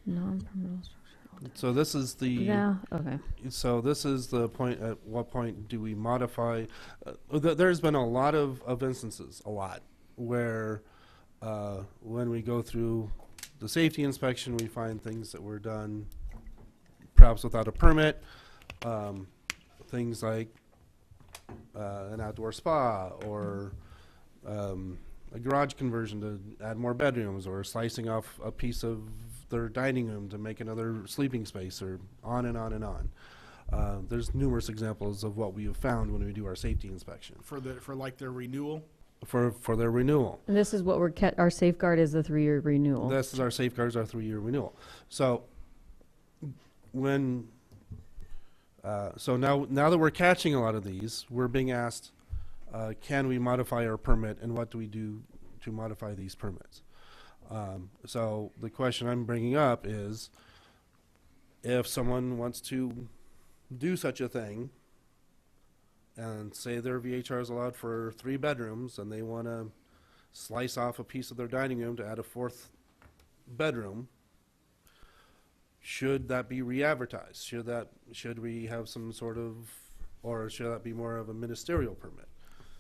Non-permitted structure. So this is the... Yeah, okay. So this is the point, at what point do we modify? There's been a lot of instances, where when we go through the safety inspection, we find things that were done perhaps without a permit. Things like an outdoor spa or a garage conversion to add more bedrooms or slicing off a piece of their dining room to make another sleeping space, or on and on and on. There's numerous examples of what we have found when we do our safety inspection. For like their renewal? For their renewal. And this is what our safeguard is the 3-year renewal. This is our safeguards, our 3-year renewal. So when so now that we're catching a lot of these, we're being asked, can we modify our permit, and what do we do to modify these permits? So the question I'm bringing up is, if someone wants to do such a thing and say their VHR is allowed for 3 bedrooms and they want to slice off a piece of their dining room to add a 4th bedroom, should that be re-advertised? Should we have some sort of, or should that be more of a ministerial permit?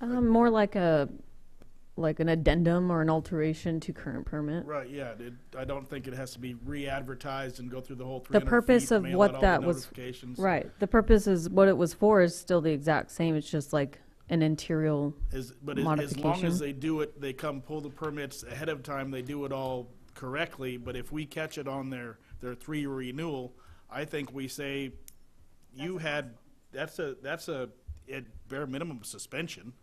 More like an addendum or an alteration to current permit. Right, yeah. I don't think it has to be re-advertised and go through the whole 300 The purpose feet, of mail out what all that the was, notifications. right. The purpose is what it was for is still the exact same. It's just like an interior But modification. as long as they do it, they come pull the permits ahead of time, they do it all correctly. But if we catch it on their 3-year renewal, I think we say that's a at bare minimum suspension,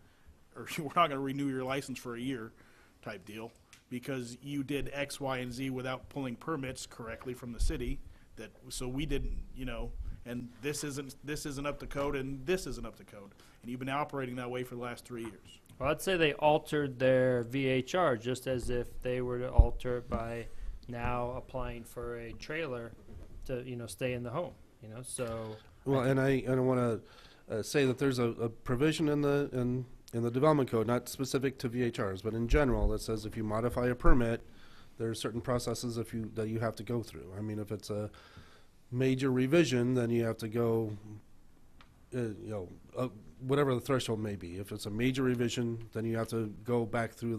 or we're not going to renew your license for a year type deal because you did X, Y, and Z without pulling permits correctly from the city. So we didn't, and this isn't up to code, and this isn't up to code, and you've been operating that way for the last 3 years. Well, I'd say they altered their VHR just as if they were to alter it by now applying for a trailer to, stay in the home, so. Well, and I want to say that there's a provision in the development code, not specific to VHRs, but in general, that says if you modify a permit There are certain processes that you have to go through. I mean, if it's a major revision, then you have to go, whatever the threshold may be. If it's a major revision, then you have to go back through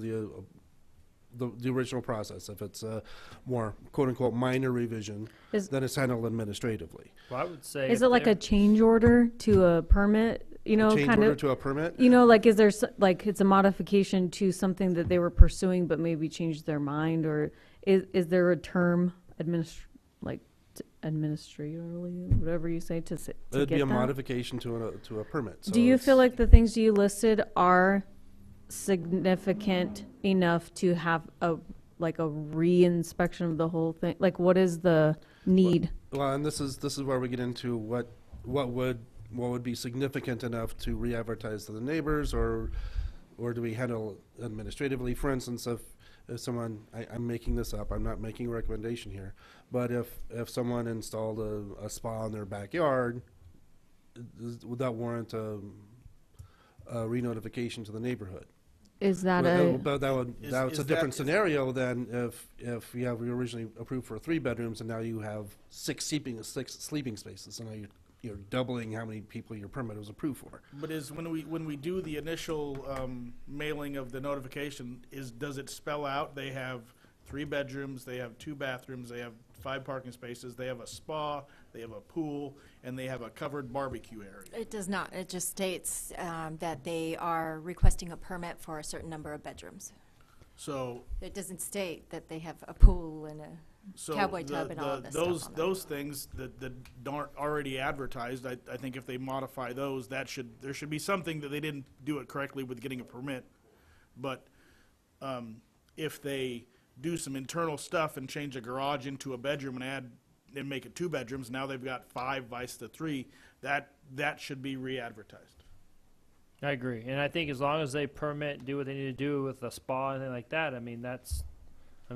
the original process. If it's a more quote-unquote minor revision, then it's handled administratively. Well, I would say. Is if it like they're- a change order to a permit? You know, Change kind order of. to a permit? Like, is there like it's a modification to something that they were pursuing, but maybe changed their mind, or is there a term administratively, whatever you say, to It'd get be a that? modification to a permit. So Do you feel like the things you listed are significant enough to have a re-inspection of the whole thing? Like, what is the need? Well, and this is where we get into what would be significant enough to re-advertise to the neighbors, or do we handle administratively? For instance, if someone, I'm making this up, I'm not making a recommendation here, but if someone installed a spa in their backyard, would that warrant a re-notification to the neighborhood? Is that But that's a different scenario than if you originally approved for 3 bedrooms and now you have 6 sleeping spaces, so now you're doubling how many people your permit was approved for. But when we do the initial mailing of the notification, does it spell out they have 3 bedrooms, they have 2 bathrooms, they have 5 parking spaces, they have a spa, they have a pool, and they have a covered barbecue area? It does not. It just states that they are requesting a permit for a certain number of bedrooms. So It doesn't state that they have a pool and a So cowboy tub and all of this stuff on there. those things that aren't already advertised, I think if they modify those, there should be something that they didn't do it correctly with getting a permit. But if they do some internal stuff and change a garage into a bedroom and make it 2 bedrooms, now they've got 5 vice the 3, that should be re-advertised. I agree, and I think as long as they permit, do what they need to do with a spa and anything like that,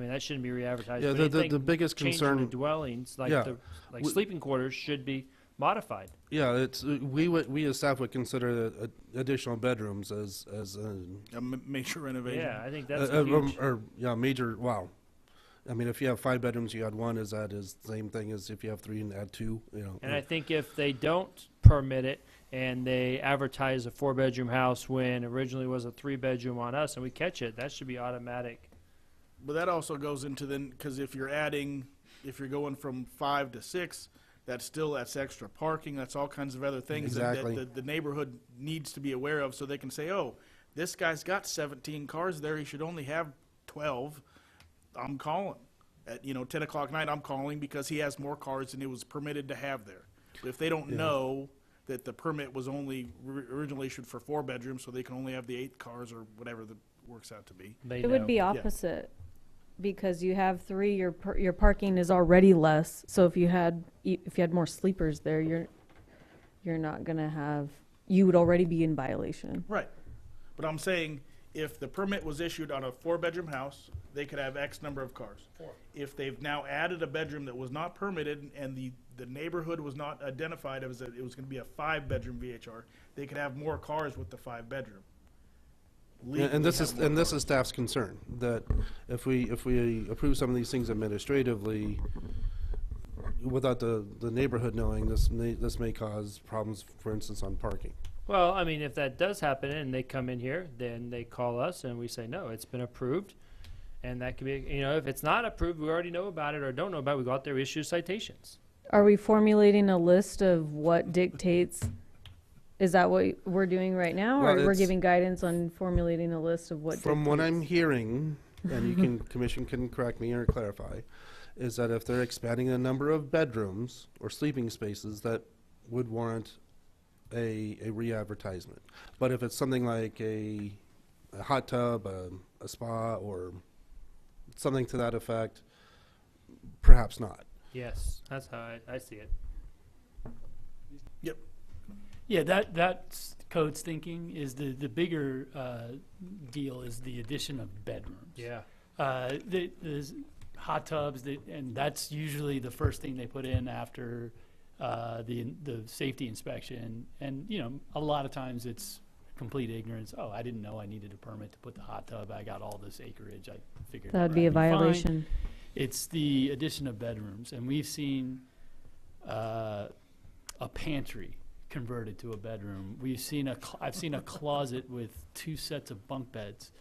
that shouldn't be re-advertised. Yeah, But the anything biggest changing concern- the dwellings, like Yeah. sleeping quarters, should be modified. Yeah, it's we as staff would consider additional bedrooms as A major renovation. Yeah, I think that's huge. major. Wow, I mean, if you have 5 bedrooms, you add 1. Is the same thing as if you have 3 and add 2? And I think if they don't permit it and they advertise a 4-bedroom house when originally was a 3-bedroom on us, and we catch it, that should be automatic. But that also goes into then, because if you're going from 5 to 6, that's extra parking, that's all kinds of other things Exactly. that the neighborhood needs to be aware of, so they can say, oh, this guy's got 17 cars there, he should only have 12. I'm calling. At 10 o'clock at night, I'm calling because he has more cars than it was permitted to have there. But if they don't know that the permit was only originally issued for 4 bedrooms, so they can only have the 8 cars or whatever that works out to be. They It would know. be opposite, because you have 3, your parking is already less. So if you had more sleepers there, you're not gonna have. You would already be in violation. Right. But I'm saying, if the permit was issued on a 4-bedroom house, they could have X number of cars. 4. If they've now added a bedroom that was not permitted and the neighborhood was not identified as it was going to be a 5-bedroom VHR, they could have more cars with the 5-bedroom. And this is staff's concern, that if we approve some of these things administratively without the neighborhood knowing, this may cause problems, for instance, on parking. Well, I mean, if that does happen and they come in here, then they call us and we say, no, it's been approved. And that could be, if it's not approved, we already know about it or don't know about it, we go out there, we issue citations. Are we formulating a list of what dictates? Is that what we're doing right now, Well, or we're it's- giving guidance on formulating a list of what? From what I'm dictates? hearing, and commission can correct me or clarify, is that if they're expanding the number of bedrooms or sleeping spaces, that would warrant a re-advertisement. But if it's something like a hot tub, a spa, or something to that effect, perhaps not. Yes, that's how I see it. Yep. Yeah, that's code's thinking is the bigger deal is the addition of bedrooms. Yeah. There's hot tubs, and that's usually the first thing they put in after the safety inspection. And a lot of times it's complete ignorance. Oh, I didn't know I needed a permit to put the hot tub. I got all this acreage. I figured That would be a that'd fine. violation. It's the addition of bedrooms, and we've seen a pantry converted to a bedroom. We've seen I've seen a closet with 2 sets of bunk beds,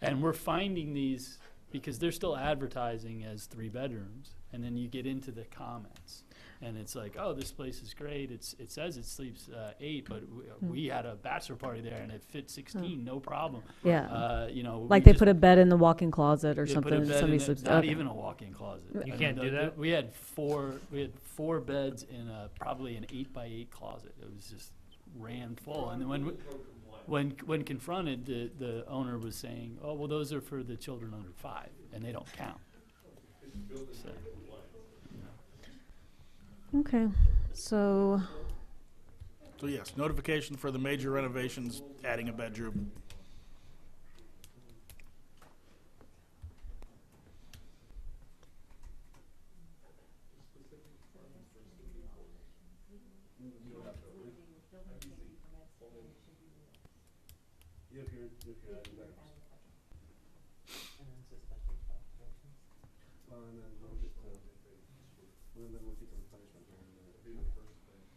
and we're finding these because they're still advertising as 3 bedrooms, and then you get into the comments, and it's like, oh, this place is great. It says it sleeps 8, but we had a bachelor party there, and it fit 16, no problem. Yeah. You know, Like we they put a bed in the walk-in closet or they put a something. bed in Somebody it, sleeps. not okay. even a walk-in closet. You can't do that? We had 4 beds in probably an 8x8 closet. It was just rammed full. And then when confronted, the owner was saying, "Oh, well, those are for the children under 5, and they don't count." So, Okay. So So yes, notification for the major renovations, adding a bedroom.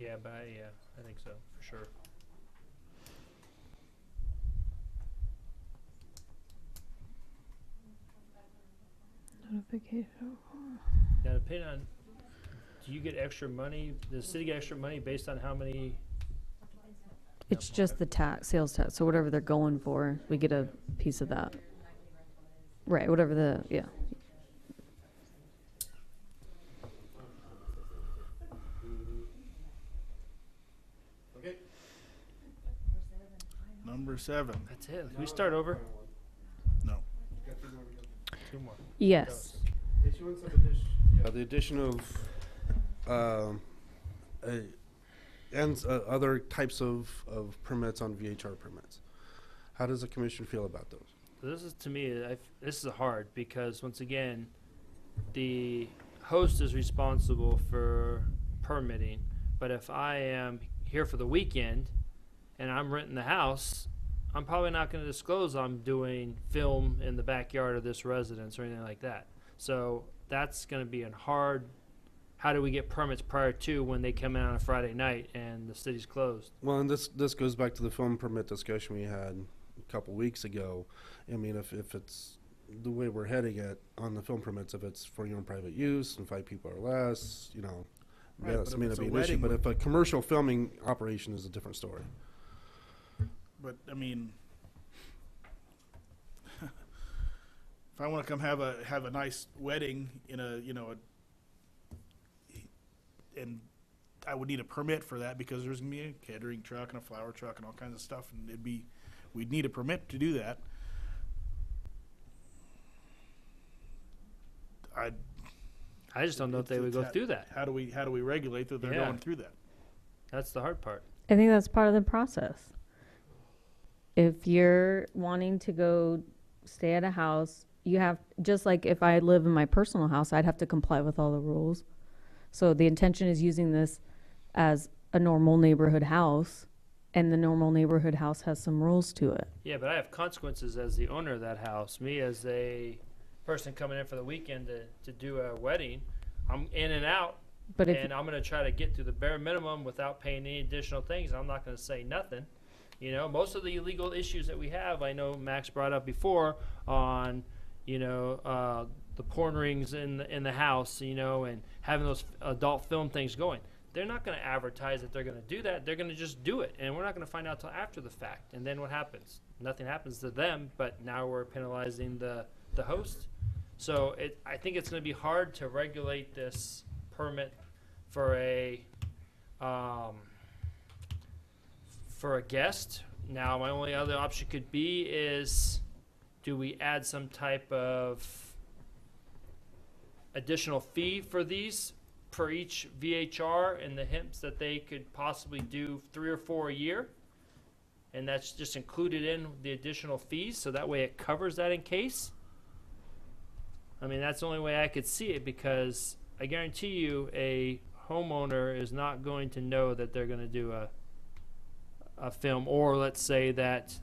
Yeah, I think so, for sure. notification. Now, depending on, do you get extra money, does the city get extra money based on how many? It's just the tax, sales tax. So whatever they're going for, we get a piece of that. Right. Whatever the yeah. Number 7. That's it. Can we start over? No. 2 more. Yes. Issuance of addition. Yeah, the addition of other types of permits on VHR permits. How does the commission feel about those? This is, to me, this is hard because, once again, the host is responsible for permitting, but if I am here for the weekend and I'm renting the house, I'm probably not going to disclose I'm doing film in the backyard of this residence or anything like that. So that's going to be a hard, how do we get permits prior to when they come in on a Friday night and the city's closed? Well, and this goes back to the film permit discussion we had a couple weeks ago. I mean, if it's the way we're heading it on the film permits, if it's for your own private use and 5 people or less, you know, Right, that's but may if not it's be a an issue. wedding But with- if a commercial filming operation is a different story. But I mean, if I want to come have a nice wedding in and I would need a permit for that because there's gonna be a catering truck and a flower truck and all kinds of stuff, and we'd need a permit to do that. I just don't know if they would go through that. How do we regulate that they're Yeah. going through that? That's the hard part. I think that's part of the process. If you're wanting to go stay at a house, you have, just like if I live in my personal house, I'd have to comply with all the rules. So the intention is using this as a normal neighborhood house, and the normal neighborhood house has some rules to it. Yeah, but I have consequences as the owner of that house. Me as a person coming in for the weekend to do a wedding, I'm in and out, But if and I'm going to try to get to the bare minimum without paying any additional things. I'm not going to say nothing. You know, most of the illegal issues that we have, I know Max brought up before on, the porn rings in the house, and having those adult film things going. They're not going to advertise that they're going to do that. They're going to just do it, and we're not going to find out till after the fact. And then what happens? Nothing happens to them, but now we're penalizing the host. So I think it's going to be hard to regulate this permit for a guest. Now, my only other option could be is, do we add some type of additional fee for these for each VHR in the hymns that they could possibly do 3 or 4 a year? And that's just included in the additional fees, so that way it covers that in case? I mean, that's the only way I could see it, because I guarantee you a homeowner is not going to know that they're going to do a a film, or let's say that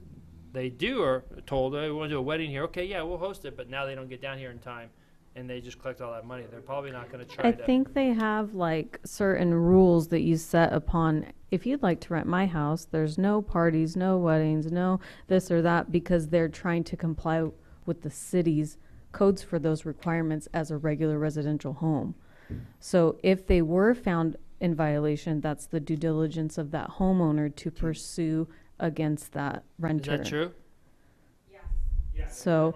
they do are told, "Hey, we want to do a wedding here." Okay, yeah, we'll host it, but now they don't get down here in time, and they just collect all that money. They're probably not going to try I to. think they have like certain rules that you set upon. If you'd like to rent my house, there's no parties, no weddings, no this or that, because they're trying to comply with the city's codes for those requirements as a regular residential home. So if they were found in violation, that's the due diligence of that homeowner to pursue against that renter. Is that true? So,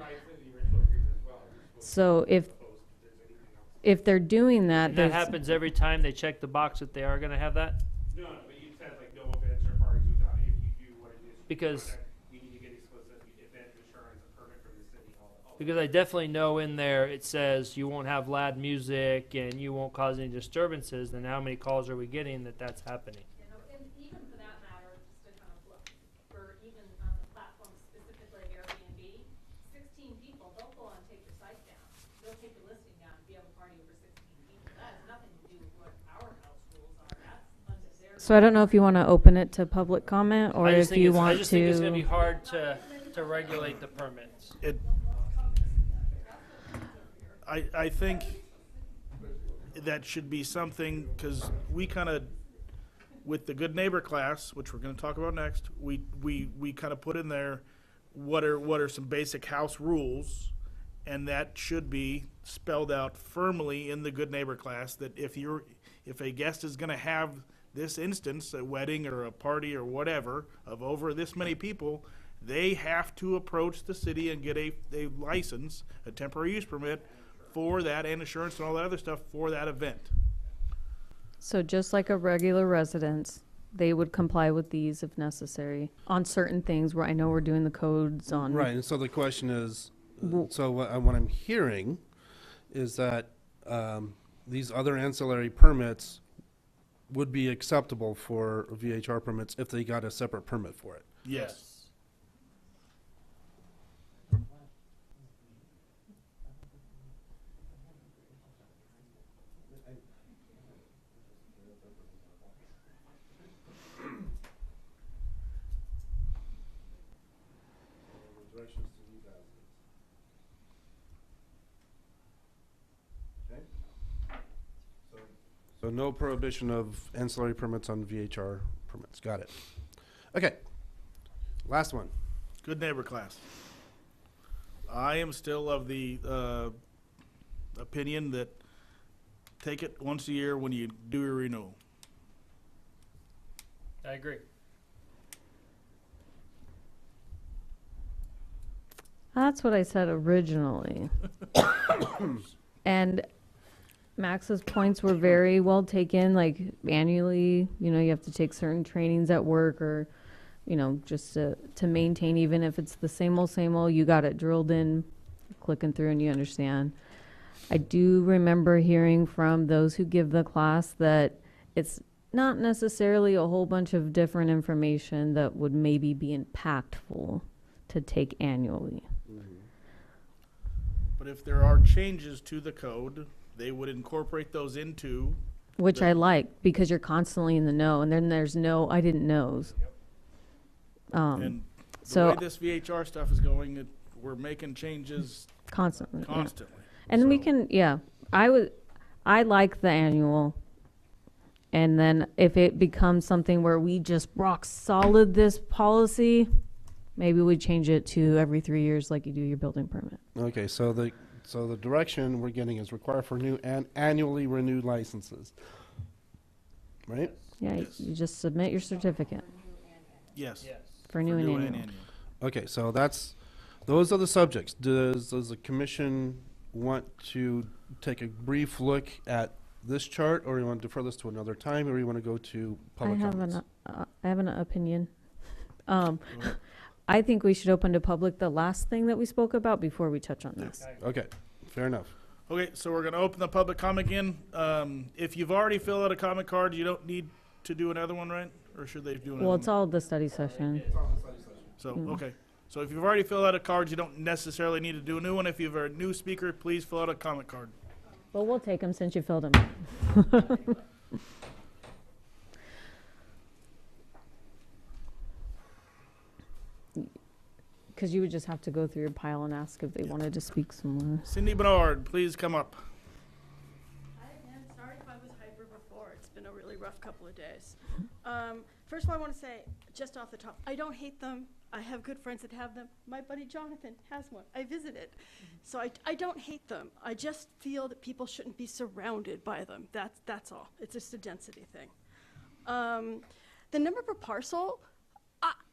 so if they're doing that, And that there's, happens every time they check the box that they are going to have that? No, but you said like no events or parties without, if you do what it is. Because- You need to get explicit, event insurance, a permit from the city, all Because I definitely know in there it says you won't have loud music and you won't cause any disturbances. Then how many calls are we getting that that's happening? And even for that matter, just to kind of look, for even on the platform specifically Airbnb, 16 people, they'll go on and take your site down. They'll take your listing down if you have a party over 16 people. That has nothing to do with what our house rules are. That's under their. so I don't know if you want to open it to public comment or I just if think you it's, I want just think it's going to be to. hard to regulate the permits. I think that should be something, because we kind of, with the good neighbor class, which we're going to talk about next, we kind of put in there what are some basic house rules, and that should be spelled out firmly in the good neighbor class, that if a guest is going to have this instance, a wedding or a party or whatever, of over this many people, they have to approach the city and get a license, a temporary use permit for that, and insurance and all that other stuff for that event. So just like a regular residence, they would comply with these if necessary on certain things where I know we're doing the codes on. Right, and so the question is, Well- so what I'm hearing is that these other ancillary permits would be acceptable for VHR permits if they got a separate permit for it. Yes. So no prohibition of ancillary permits on VHR permits. Got it. Okay. Last one. Good neighbor class. I am still of the opinion that take it once a year when you do your renewal. I agree. That's what I said originally. And Max's points were very well taken, like annually, you have to take certain trainings at work or, just to maintain, even if it's the same old, you got it drilled in, clicking through and you understand. I do remember hearing from those who give the class that it's not necessarily a whole bunch of different information that would maybe be impactful to take annually. But if there are changes to the code, they would incorporate those into. Which I like, because you're constantly in the know, and then there's no I didn't knows. And the so way this VHR stuff is going, we're making changes constantly. Yeah. constantly. And we So- can, I like the annual. And then if it becomes something where we just rock solid this policy, maybe we change it to every 3 years like you do your building permit. Okay, so the direction we're getting is require for new and annually renewed licenses. Right? Yeah, Yes. you just submit your certificate Yes. for new and annual. Okay, so those are the subjects. Does the commission want to take a brief look at this chart, or you want to defer this to another time, or you want to go to public comments? I have an opinion. I think we should open to public the last thing that we spoke about before we touch on this. Okay, fair enough. Okay, so we're going to open the public comment again. If you've already filled out a comment card, you don't need to do another one, right? Or should they do another Well, one? it's all the study session. So, okay. So if you've already filled out a card, you don't necessarily need to do a new one. If you're a new speaker, please fill out a comment card. Well, we'll take them since you filled them. because you would just have to go through your pile and ask if they wanted to speak some more. Cindy Bernard, please come up. Hi again. Sorry if I was hyper before. It's been a really rough couple of days. First of all, I want to say, just off the top, I don't hate them. I have good friends that have them. My buddy Jonathan has one. I visited. So I don't hate them. I just feel that people shouldn't be surrounded by them. That's all. It's just a density thing. The number per parcel,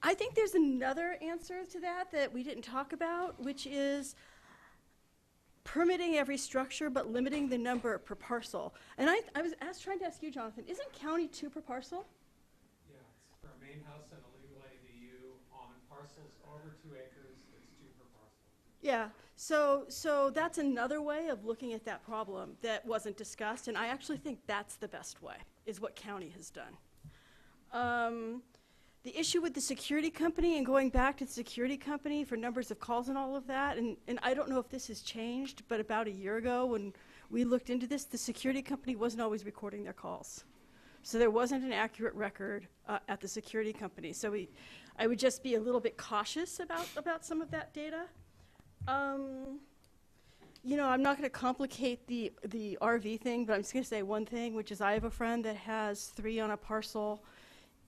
I think there's another answer to that we didn't talk about, which is permitting every structure but limiting the number per parcel. And I was trying to ask you, Jonathan, isn't county 2 per parcel? Yeah, it's for a main house and a legal ADU on parcels over 2 acres, it's 2 per parcel. Yeah, so that's another way of looking at that problem that wasn't discussed, and I actually think that's the best way, is what county has done. The issue with the security company and going back to the security company for numbers of calls and all of that, and I don't know if this has changed, but about a year ago when we looked into this, the security company wasn't always recording their calls. So there wasn't an accurate record at the security company. So I would just be a little bit cautious about some of that data. You know, I'm not going to complicate the RV thing, but I'm just going to say one thing, which is I have a friend that has 3 on a parcel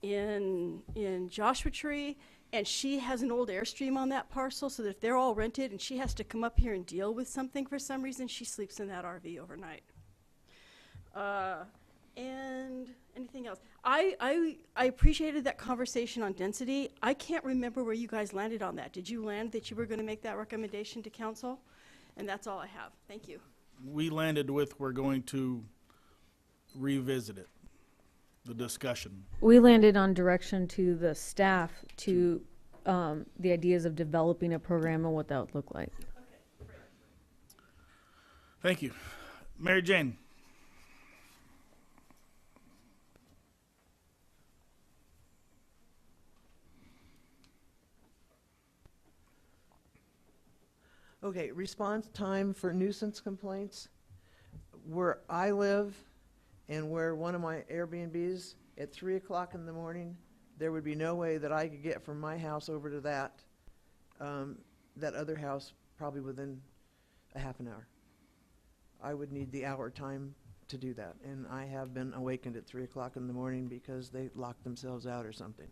in Joshua Tree, and she has an old Airstream on that parcel, so that if they're all rented and she has to come up here and deal with something for some reason, she sleeps in that RV overnight. And anything else? I appreciated that conversation on density. I can't remember where you guys landed on that. Did you land that you were going to make that recommendation to council? And that's all I have. Thank you. We landed with we're going to revisit it, the discussion. We landed on direction to the staff to the ideas of developing a program and what that would look like. Okay, great. Thank you. Mary Jane. Okay, response time for nuisance complaints. Where I live and where one of my Airbnbs, at 3 o'clock in the morning, there would be no way that I could get from my house over to that other house probably within a half an hour. I would need the hour time to do that. And I have been awakened at 3 o'clock in the morning because they locked themselves out or something.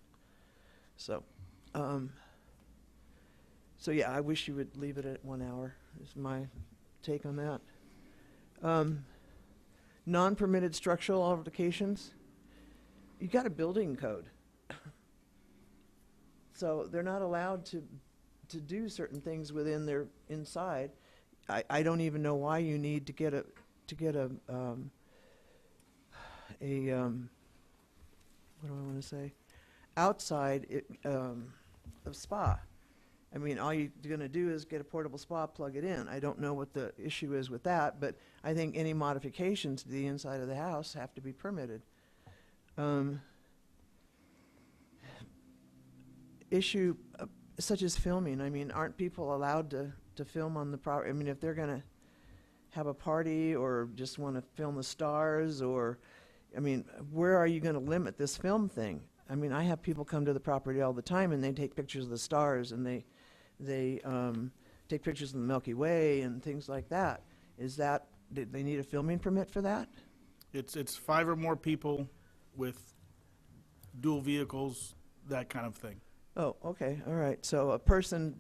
So, so yeah, I wish you would leave it at 1 hour, is my take on that. Non-permitted structural alterations, you got a building code. So they're not allowed to do certain things within their inside. I don't even know why you need to get a what do I want to say? Outside of spa. I mean, all you're going to do is get a portable spa, plug it in. I don't know what the issue is with that, but I think any modifications to the inside of the house have to be permitted. Issue such as filming. I mean, aren't people allowed to film on the property? I mean, if they're going to have a party or just want to film the stars, or, I mean, where are you going to limit this film thing? I mean, I have people come to the property all the time and they take pictures of the stars and they take pictures of the Milky Way and things like that. Is that, did they need a filming permit for that? It's 5 or more people with dual vehicles, that kind of thing. Oh, okay, all right. So a person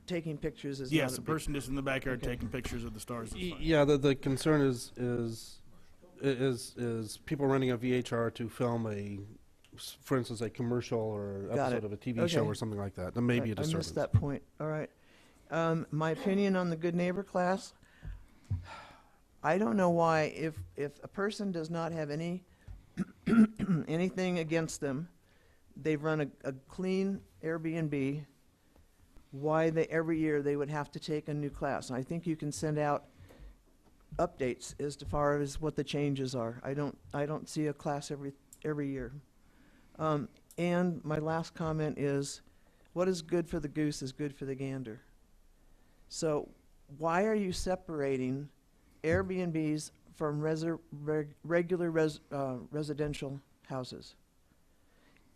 taking pictures is Yes, not a person just in the backyard taking pictures of the stars is fine. Yeah, the concern is people renting a VHR to film for instance, a commercial or Got episode it. of a TV show Okay. or something like that. That may be a I disturbance. missed that point. All right. My opinion on the good neighbor class, I don't know why, if a person does not have any anything against them, they've run a clean Airbnb, why every year they would have to take a new class. And I think you can send out updates as far as what the changes are. I don't see a class every year. And my last comment is, what is good for the goose is good for the gander. So why are you separating Airbnbs from regular residential houses?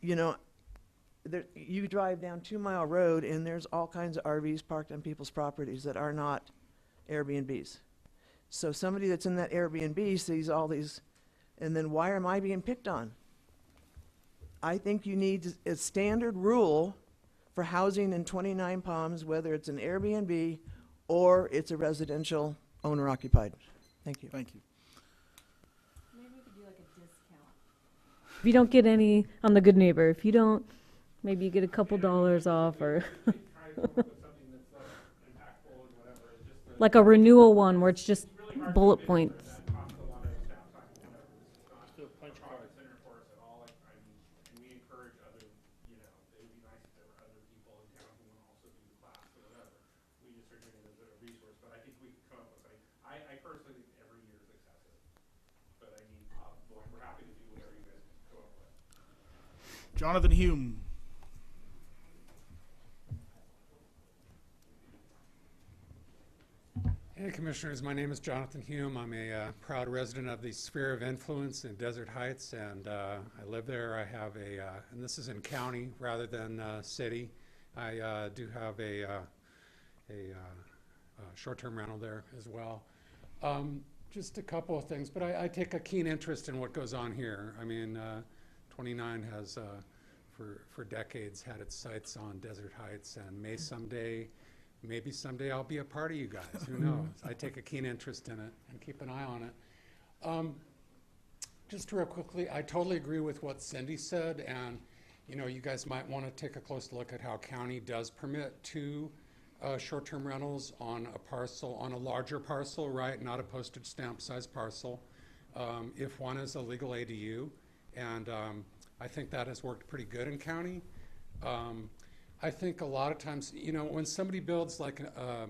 You know, there, you drive down 2 Mile Road and there's all kinds of RVs parked on people's properties that are not Airbnbs. So somebody that's in that Airbnb sees all these, and then why am I being picked on? I think you need a standard rule for housing in 29 Palms, whether it's an Airbnb or it's a residential owner occupied. Thank you. Thank you. Maybe we could do like a discount. If you don't get any on the Good Neighbor, if you don't, maybe you get a couple dollars off or like a renewal one where it's just bullet points. I personally think every year is excessive, but I mean, we're happy to do whatever you guys come up with. Jonathan Hume. Hey Commissioners, my name is Jonathan Hume. I'm a proud resident of the Sphere of Influence in Desert Heights, and I live there. I have and this is in county rather than city. I do have a short-term rental there as well. Just a couple of things, but I take a keen interest in what goes on here. I mean, 29 has for decades had its sights on Desert Heights, and maybe someday I'll be a part of you guys. Who knows? I take a keen interest in it and keep an eye on it. Just real quickly, I totally agree with what Cindy said, and you know, you guys might want to take a close look at how county does permit two short-term rentals on a parcel, on a larger parcel, right? Not a postage stamp size parcel. If one is a legal ADU, and I think that has worked pretty good in county. I think a lot of times, you know, when somebody builds like a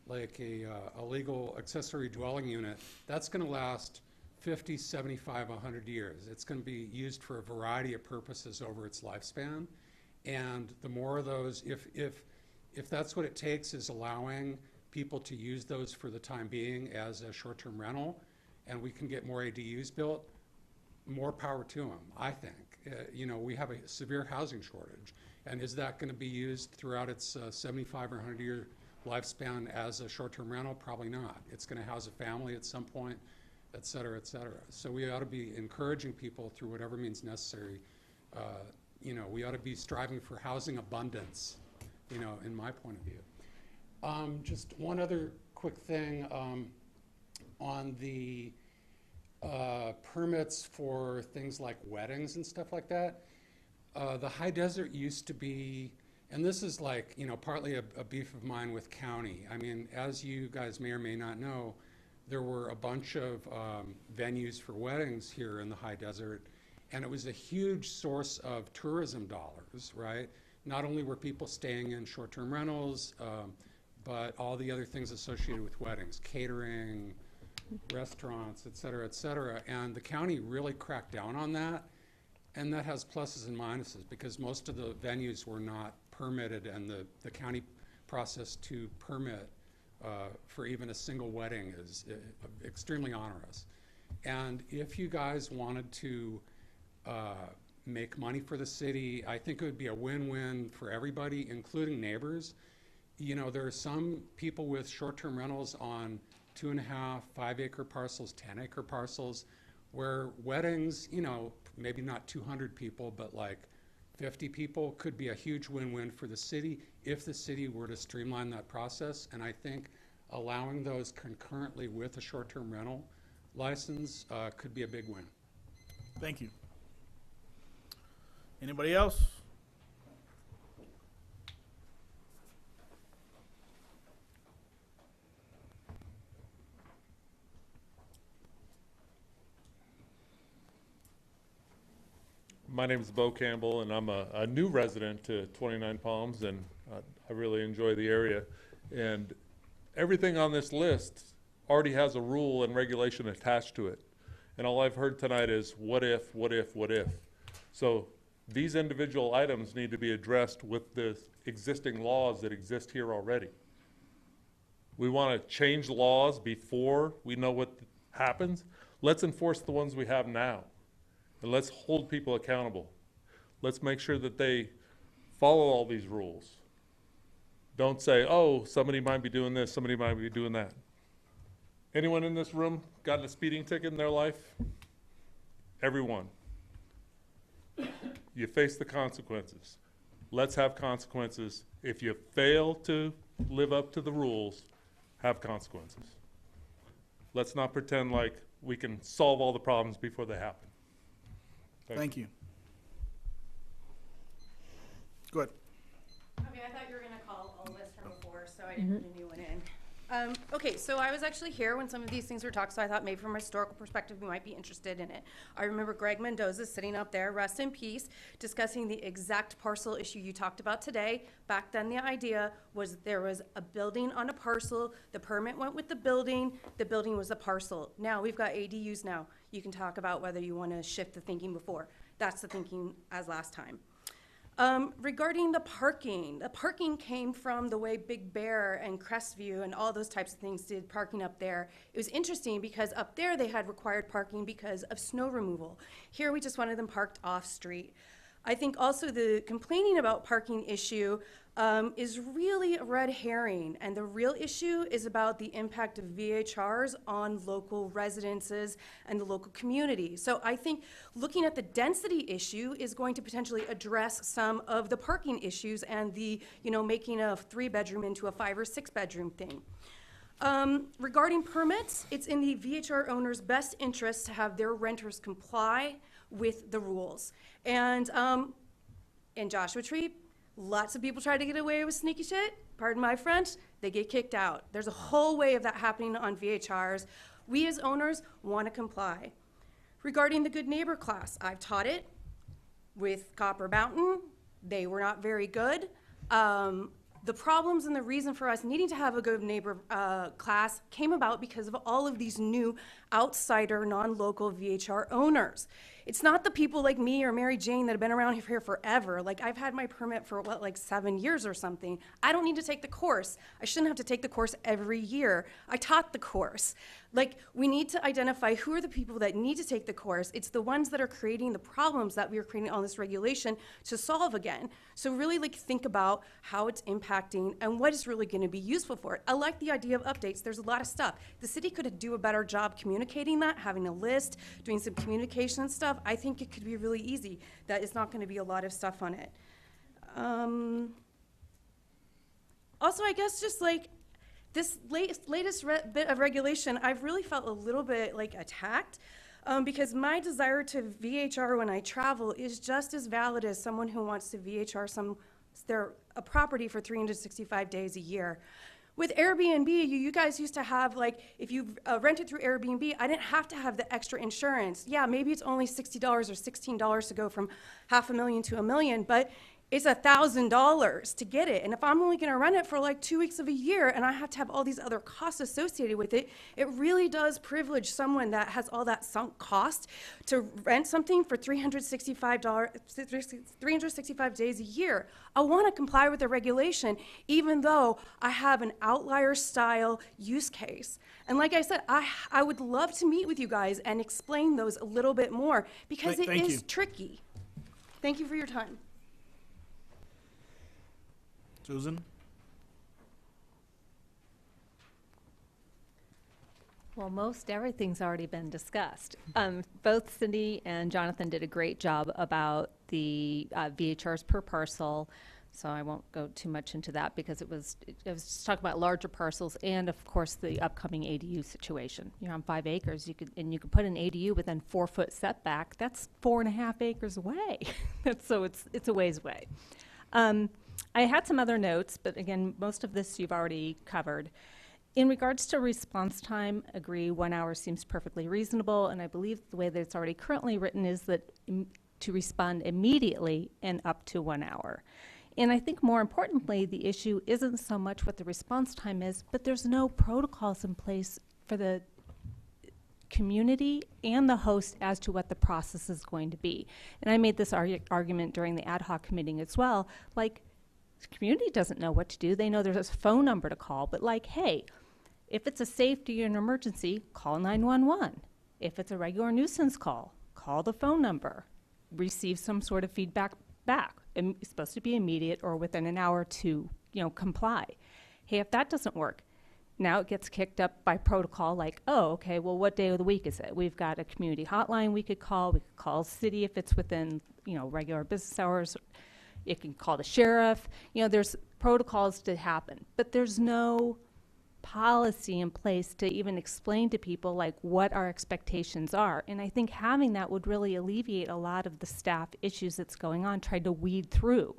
legal accessory dwelling unit, that's going to last 50, 75, 100 years. It's going to be used for a variety of purposes over its lifespan. And the more of those, if that's what it takes, is allowing people to use those for the time being as a short-term rental, and we can get more ADUs built, more power to them, I think. You know, we have a severe housing shortage, and is that going to be used throughout its 75 or 100-year lifespan as a short-term rental? Probably not. It's going to house a family at some point, et cetera, et cetera. So we ought to be encouraging people through whatever means necessary. You know, we ought to be striving for housing abundance, you know, in my point of view. Just one other quick thing on the permits for things like weddings and stuff like that. The high desert used to be, and this is like, you know, partly a beef of mine with county. I mean, as you guys may or may not know, there were a bunch of venues for weddings here in the high desert, and it was a huge source of tourism dollars, right? Not only were people staying in short-term rentals, but all the other things associated with weddings, catering, restaurants, et cetera, and the county really cracked down on that, and that has pluses and minuses because most of the venues were not permitted, and the county process to permit for even a single wedding is extremely onerous. And if you guys wanted to make money for the city, I think it would be a win-win for everybody, including neighbors. You know, there are some people with short-term rentals on 2.5, 5-acre parcels, 10-acre parcels, where weddings, you know, maybe not 200 people, but like 50 people could be a huge win-win for the city if the city were to streamline that process. And I think allowing those concurrently with a short-term rental license could be a big win. Thank you. Anybody else? My name is Bo Campbell, and I'm a new resident to 29 Palms, and I really enjoy the area. And everything on this list already has a rule and regulation attached to it. And all I've heard tonight is what if, what if, what if. So these individual items need to be addressed with the existing laws that exist here already. We want to change laws before we know what happens. Let's enforce the ones we have now. And let's hold people accountable. Let's make sure that they follow all these rules. Don't say, oh, somebody might be doing this, somebody might be doing that. Anyone in this room gotten a speeding ticket in their life? Everyone. You face the consequences. Let's have consequences. If you fail to live up to the rules, have consequences. Let's not pretend like we can solve all the problems before they happen. Thank you. Go ahead. Okay, I thought you were gonna call a list from before, so I didn't put a new one in. Okay, so I was actually here when some of these things were talked, so I thought maybe from a historical perspective, we might be interested in it. I remember Greg Mendoza sitting up there, rest in peace, discussing the exact parcel issue you talked about today. Back then, the idea was there was a building on a parcel, the permit went with the building was a parcel. Now, we've got ADUs now. You can talk about whether you wanna shift the thinking before. That's the thinking as last time. Regarding the parking came from the way Big Bear and Crestview and all those types of things did parking up there. It was interesting because up there they had required parking because of snow removal. Here we just wanted them parked off-street. I think also the complaining about parking issue is really a red herring, and the real issue is about the impact of VHRs on local residences and the local community. So I think looking at the density issue is going to potentially address some of the parking issues and the, making a 3-bedroom into a 5 or 6 bedroom thing. Regarding permits, it's in the VHR owner's best interest to have their renters comply with the rules. And in Joshua Tree, lots of people try to get away with sneaky shit. Pardon my French, they get kicked out. There's a whole way of that happening on VHRs. We as owners want to comply. Regarding the good neighbor class, I've taught it with Copper Mountain. They were not very good. The problems and the reason for us needing to have a good neighbor class came about because of all of these new outsider, non-local VHR owners. It's not the people like me or Mary Jane that have been around here forever. Like, I've had my permit for, 7 years or something. I don't need to take the course. I shouldn't have to take the course every year. I taught the course. We need to identify who are the people that need to take the course. It's the ones that are creating the problems that we are creating on this regulation to solve again. So really, think about how it's impacting and what is really going to be useful for it. I like the idea of updates. There's a lot of stuff. The city could do a better job communicating that, having a list, doing some communication and stuff. I think it could be really easy. That is not going to be a lot of stuff on it. Also, I guess just this latest bit of regulation, I've really felt a little bit attacked because my desire to VHR when I travel is just as valid as someone who wants to VHR a property for 365 days a year. With Airbnb, you guys used to have, if you rented through Airbnb, I didn't have to have the extra insurance. Yeah, maybe it's only $60 or $16 to go from $500,000 to $1 million, but it's $1,000 to get it. And if I'm only gonna rent it for 2 weeks of a year and I have to have all these other costs associated with it, it really does privilege someone that has all that sunk cost to rent something for $365 days a year. I wanna comply with the regulation, even though I have an outlier style use case. And like I said, I would love to meet with you guys and explain those a little bit more because it is tricky. Thank you for your time. Susan? Well, most everything's already been discussed. Both Cindy and Jonathan did a great job about the VHRs per parcel, so I won't go too much into that because it was just talking about larger parcels and, of course, the upcoming ADU situation. You're on 5 acres, you could put an ADU within 4-foot setback. That's 4.5 acres away. So it's a ways away. I had some other notes, but again, most of this you've already covered. In regards to response time, agree 1 hour seems perfectly reasonable, and I believe the way that it's already currently written is that to respond immediately and up to 1 hour. And I think more importantly, the issue isn't so much what the response time is, but there's no protocols in place for the community and the host as to what the process is going to be. And I made this argument during the ad hoc meeting as well. The community doesn't know what to do. They know there's a phone number to call, but hey, if it's a safety or an emergency, call 911. If it's a regular nuisance call, call the phone number. Receive some sort of feedback back. It's supposed to be immediate or within an hour to, comply. Hey, if that doesn't work, now it gets kicked up by protocol like, oh, okay, well, what day of the week is it? We've got a community hotline we could call. We could call city if it's within, regular business hours. It can call the sheriff. There's protocols to happen, but there's no policy in place to even explain to people like what our expectations are. And I think having that would really alleviate a lot of the staff issues that's going on, trying to weed through,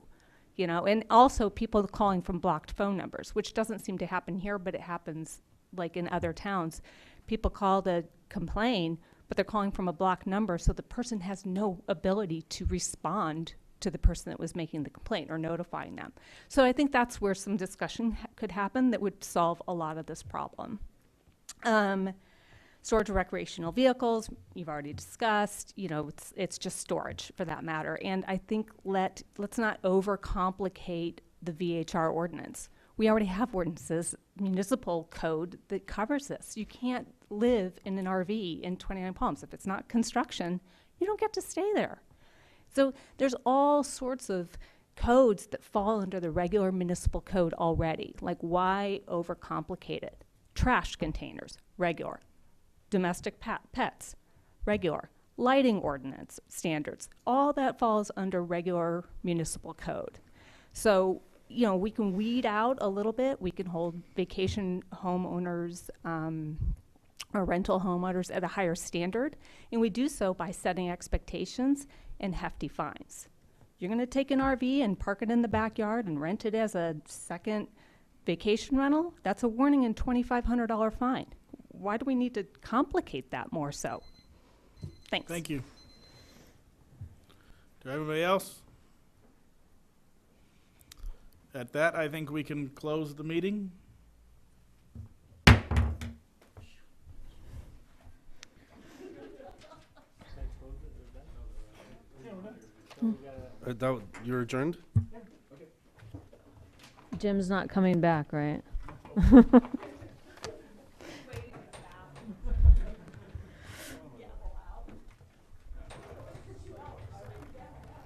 and also people calling from blocked phone numbers, which doesn't seem to happen here, but it happens like in other towns. People call to complain, but they're calling from a blocked number, so the person has no ability to respond to the person that was making the complaint or notifying them. So I think that's where some discussion could happen that would solve a lot of this problem. Storage of recreational vehicles, you've already discussed, it's just storage for that matter. And I think let's not overcomplicate the VHR ordinance. We already have ordinances, municipal code that covers this. You can't live in an RV in 29 Palms. If it's not construction, you don't get to stay there. So there's all sorts of codes that fall under the regular municipal code already. Like, why overcomplicate it? Trash containers, regular. Domestic pets, regular. Lighting ordinance standards, all that falls under regular municipal code. So, we can weed out a little bit. We can hold vacation homeowners or rental homeowners at a higher standard, and we do so by setting expectations and hefty fines. You're going to take an RV and park it in the backyard and rent it as a second vacation rental? That's a warning and $2,500 fine. Why do we need to complicate that more so? Thanks. Thank you. To everybody else? At that, I think we can close the meeting. You're adjourned? Jim's not coming back, right?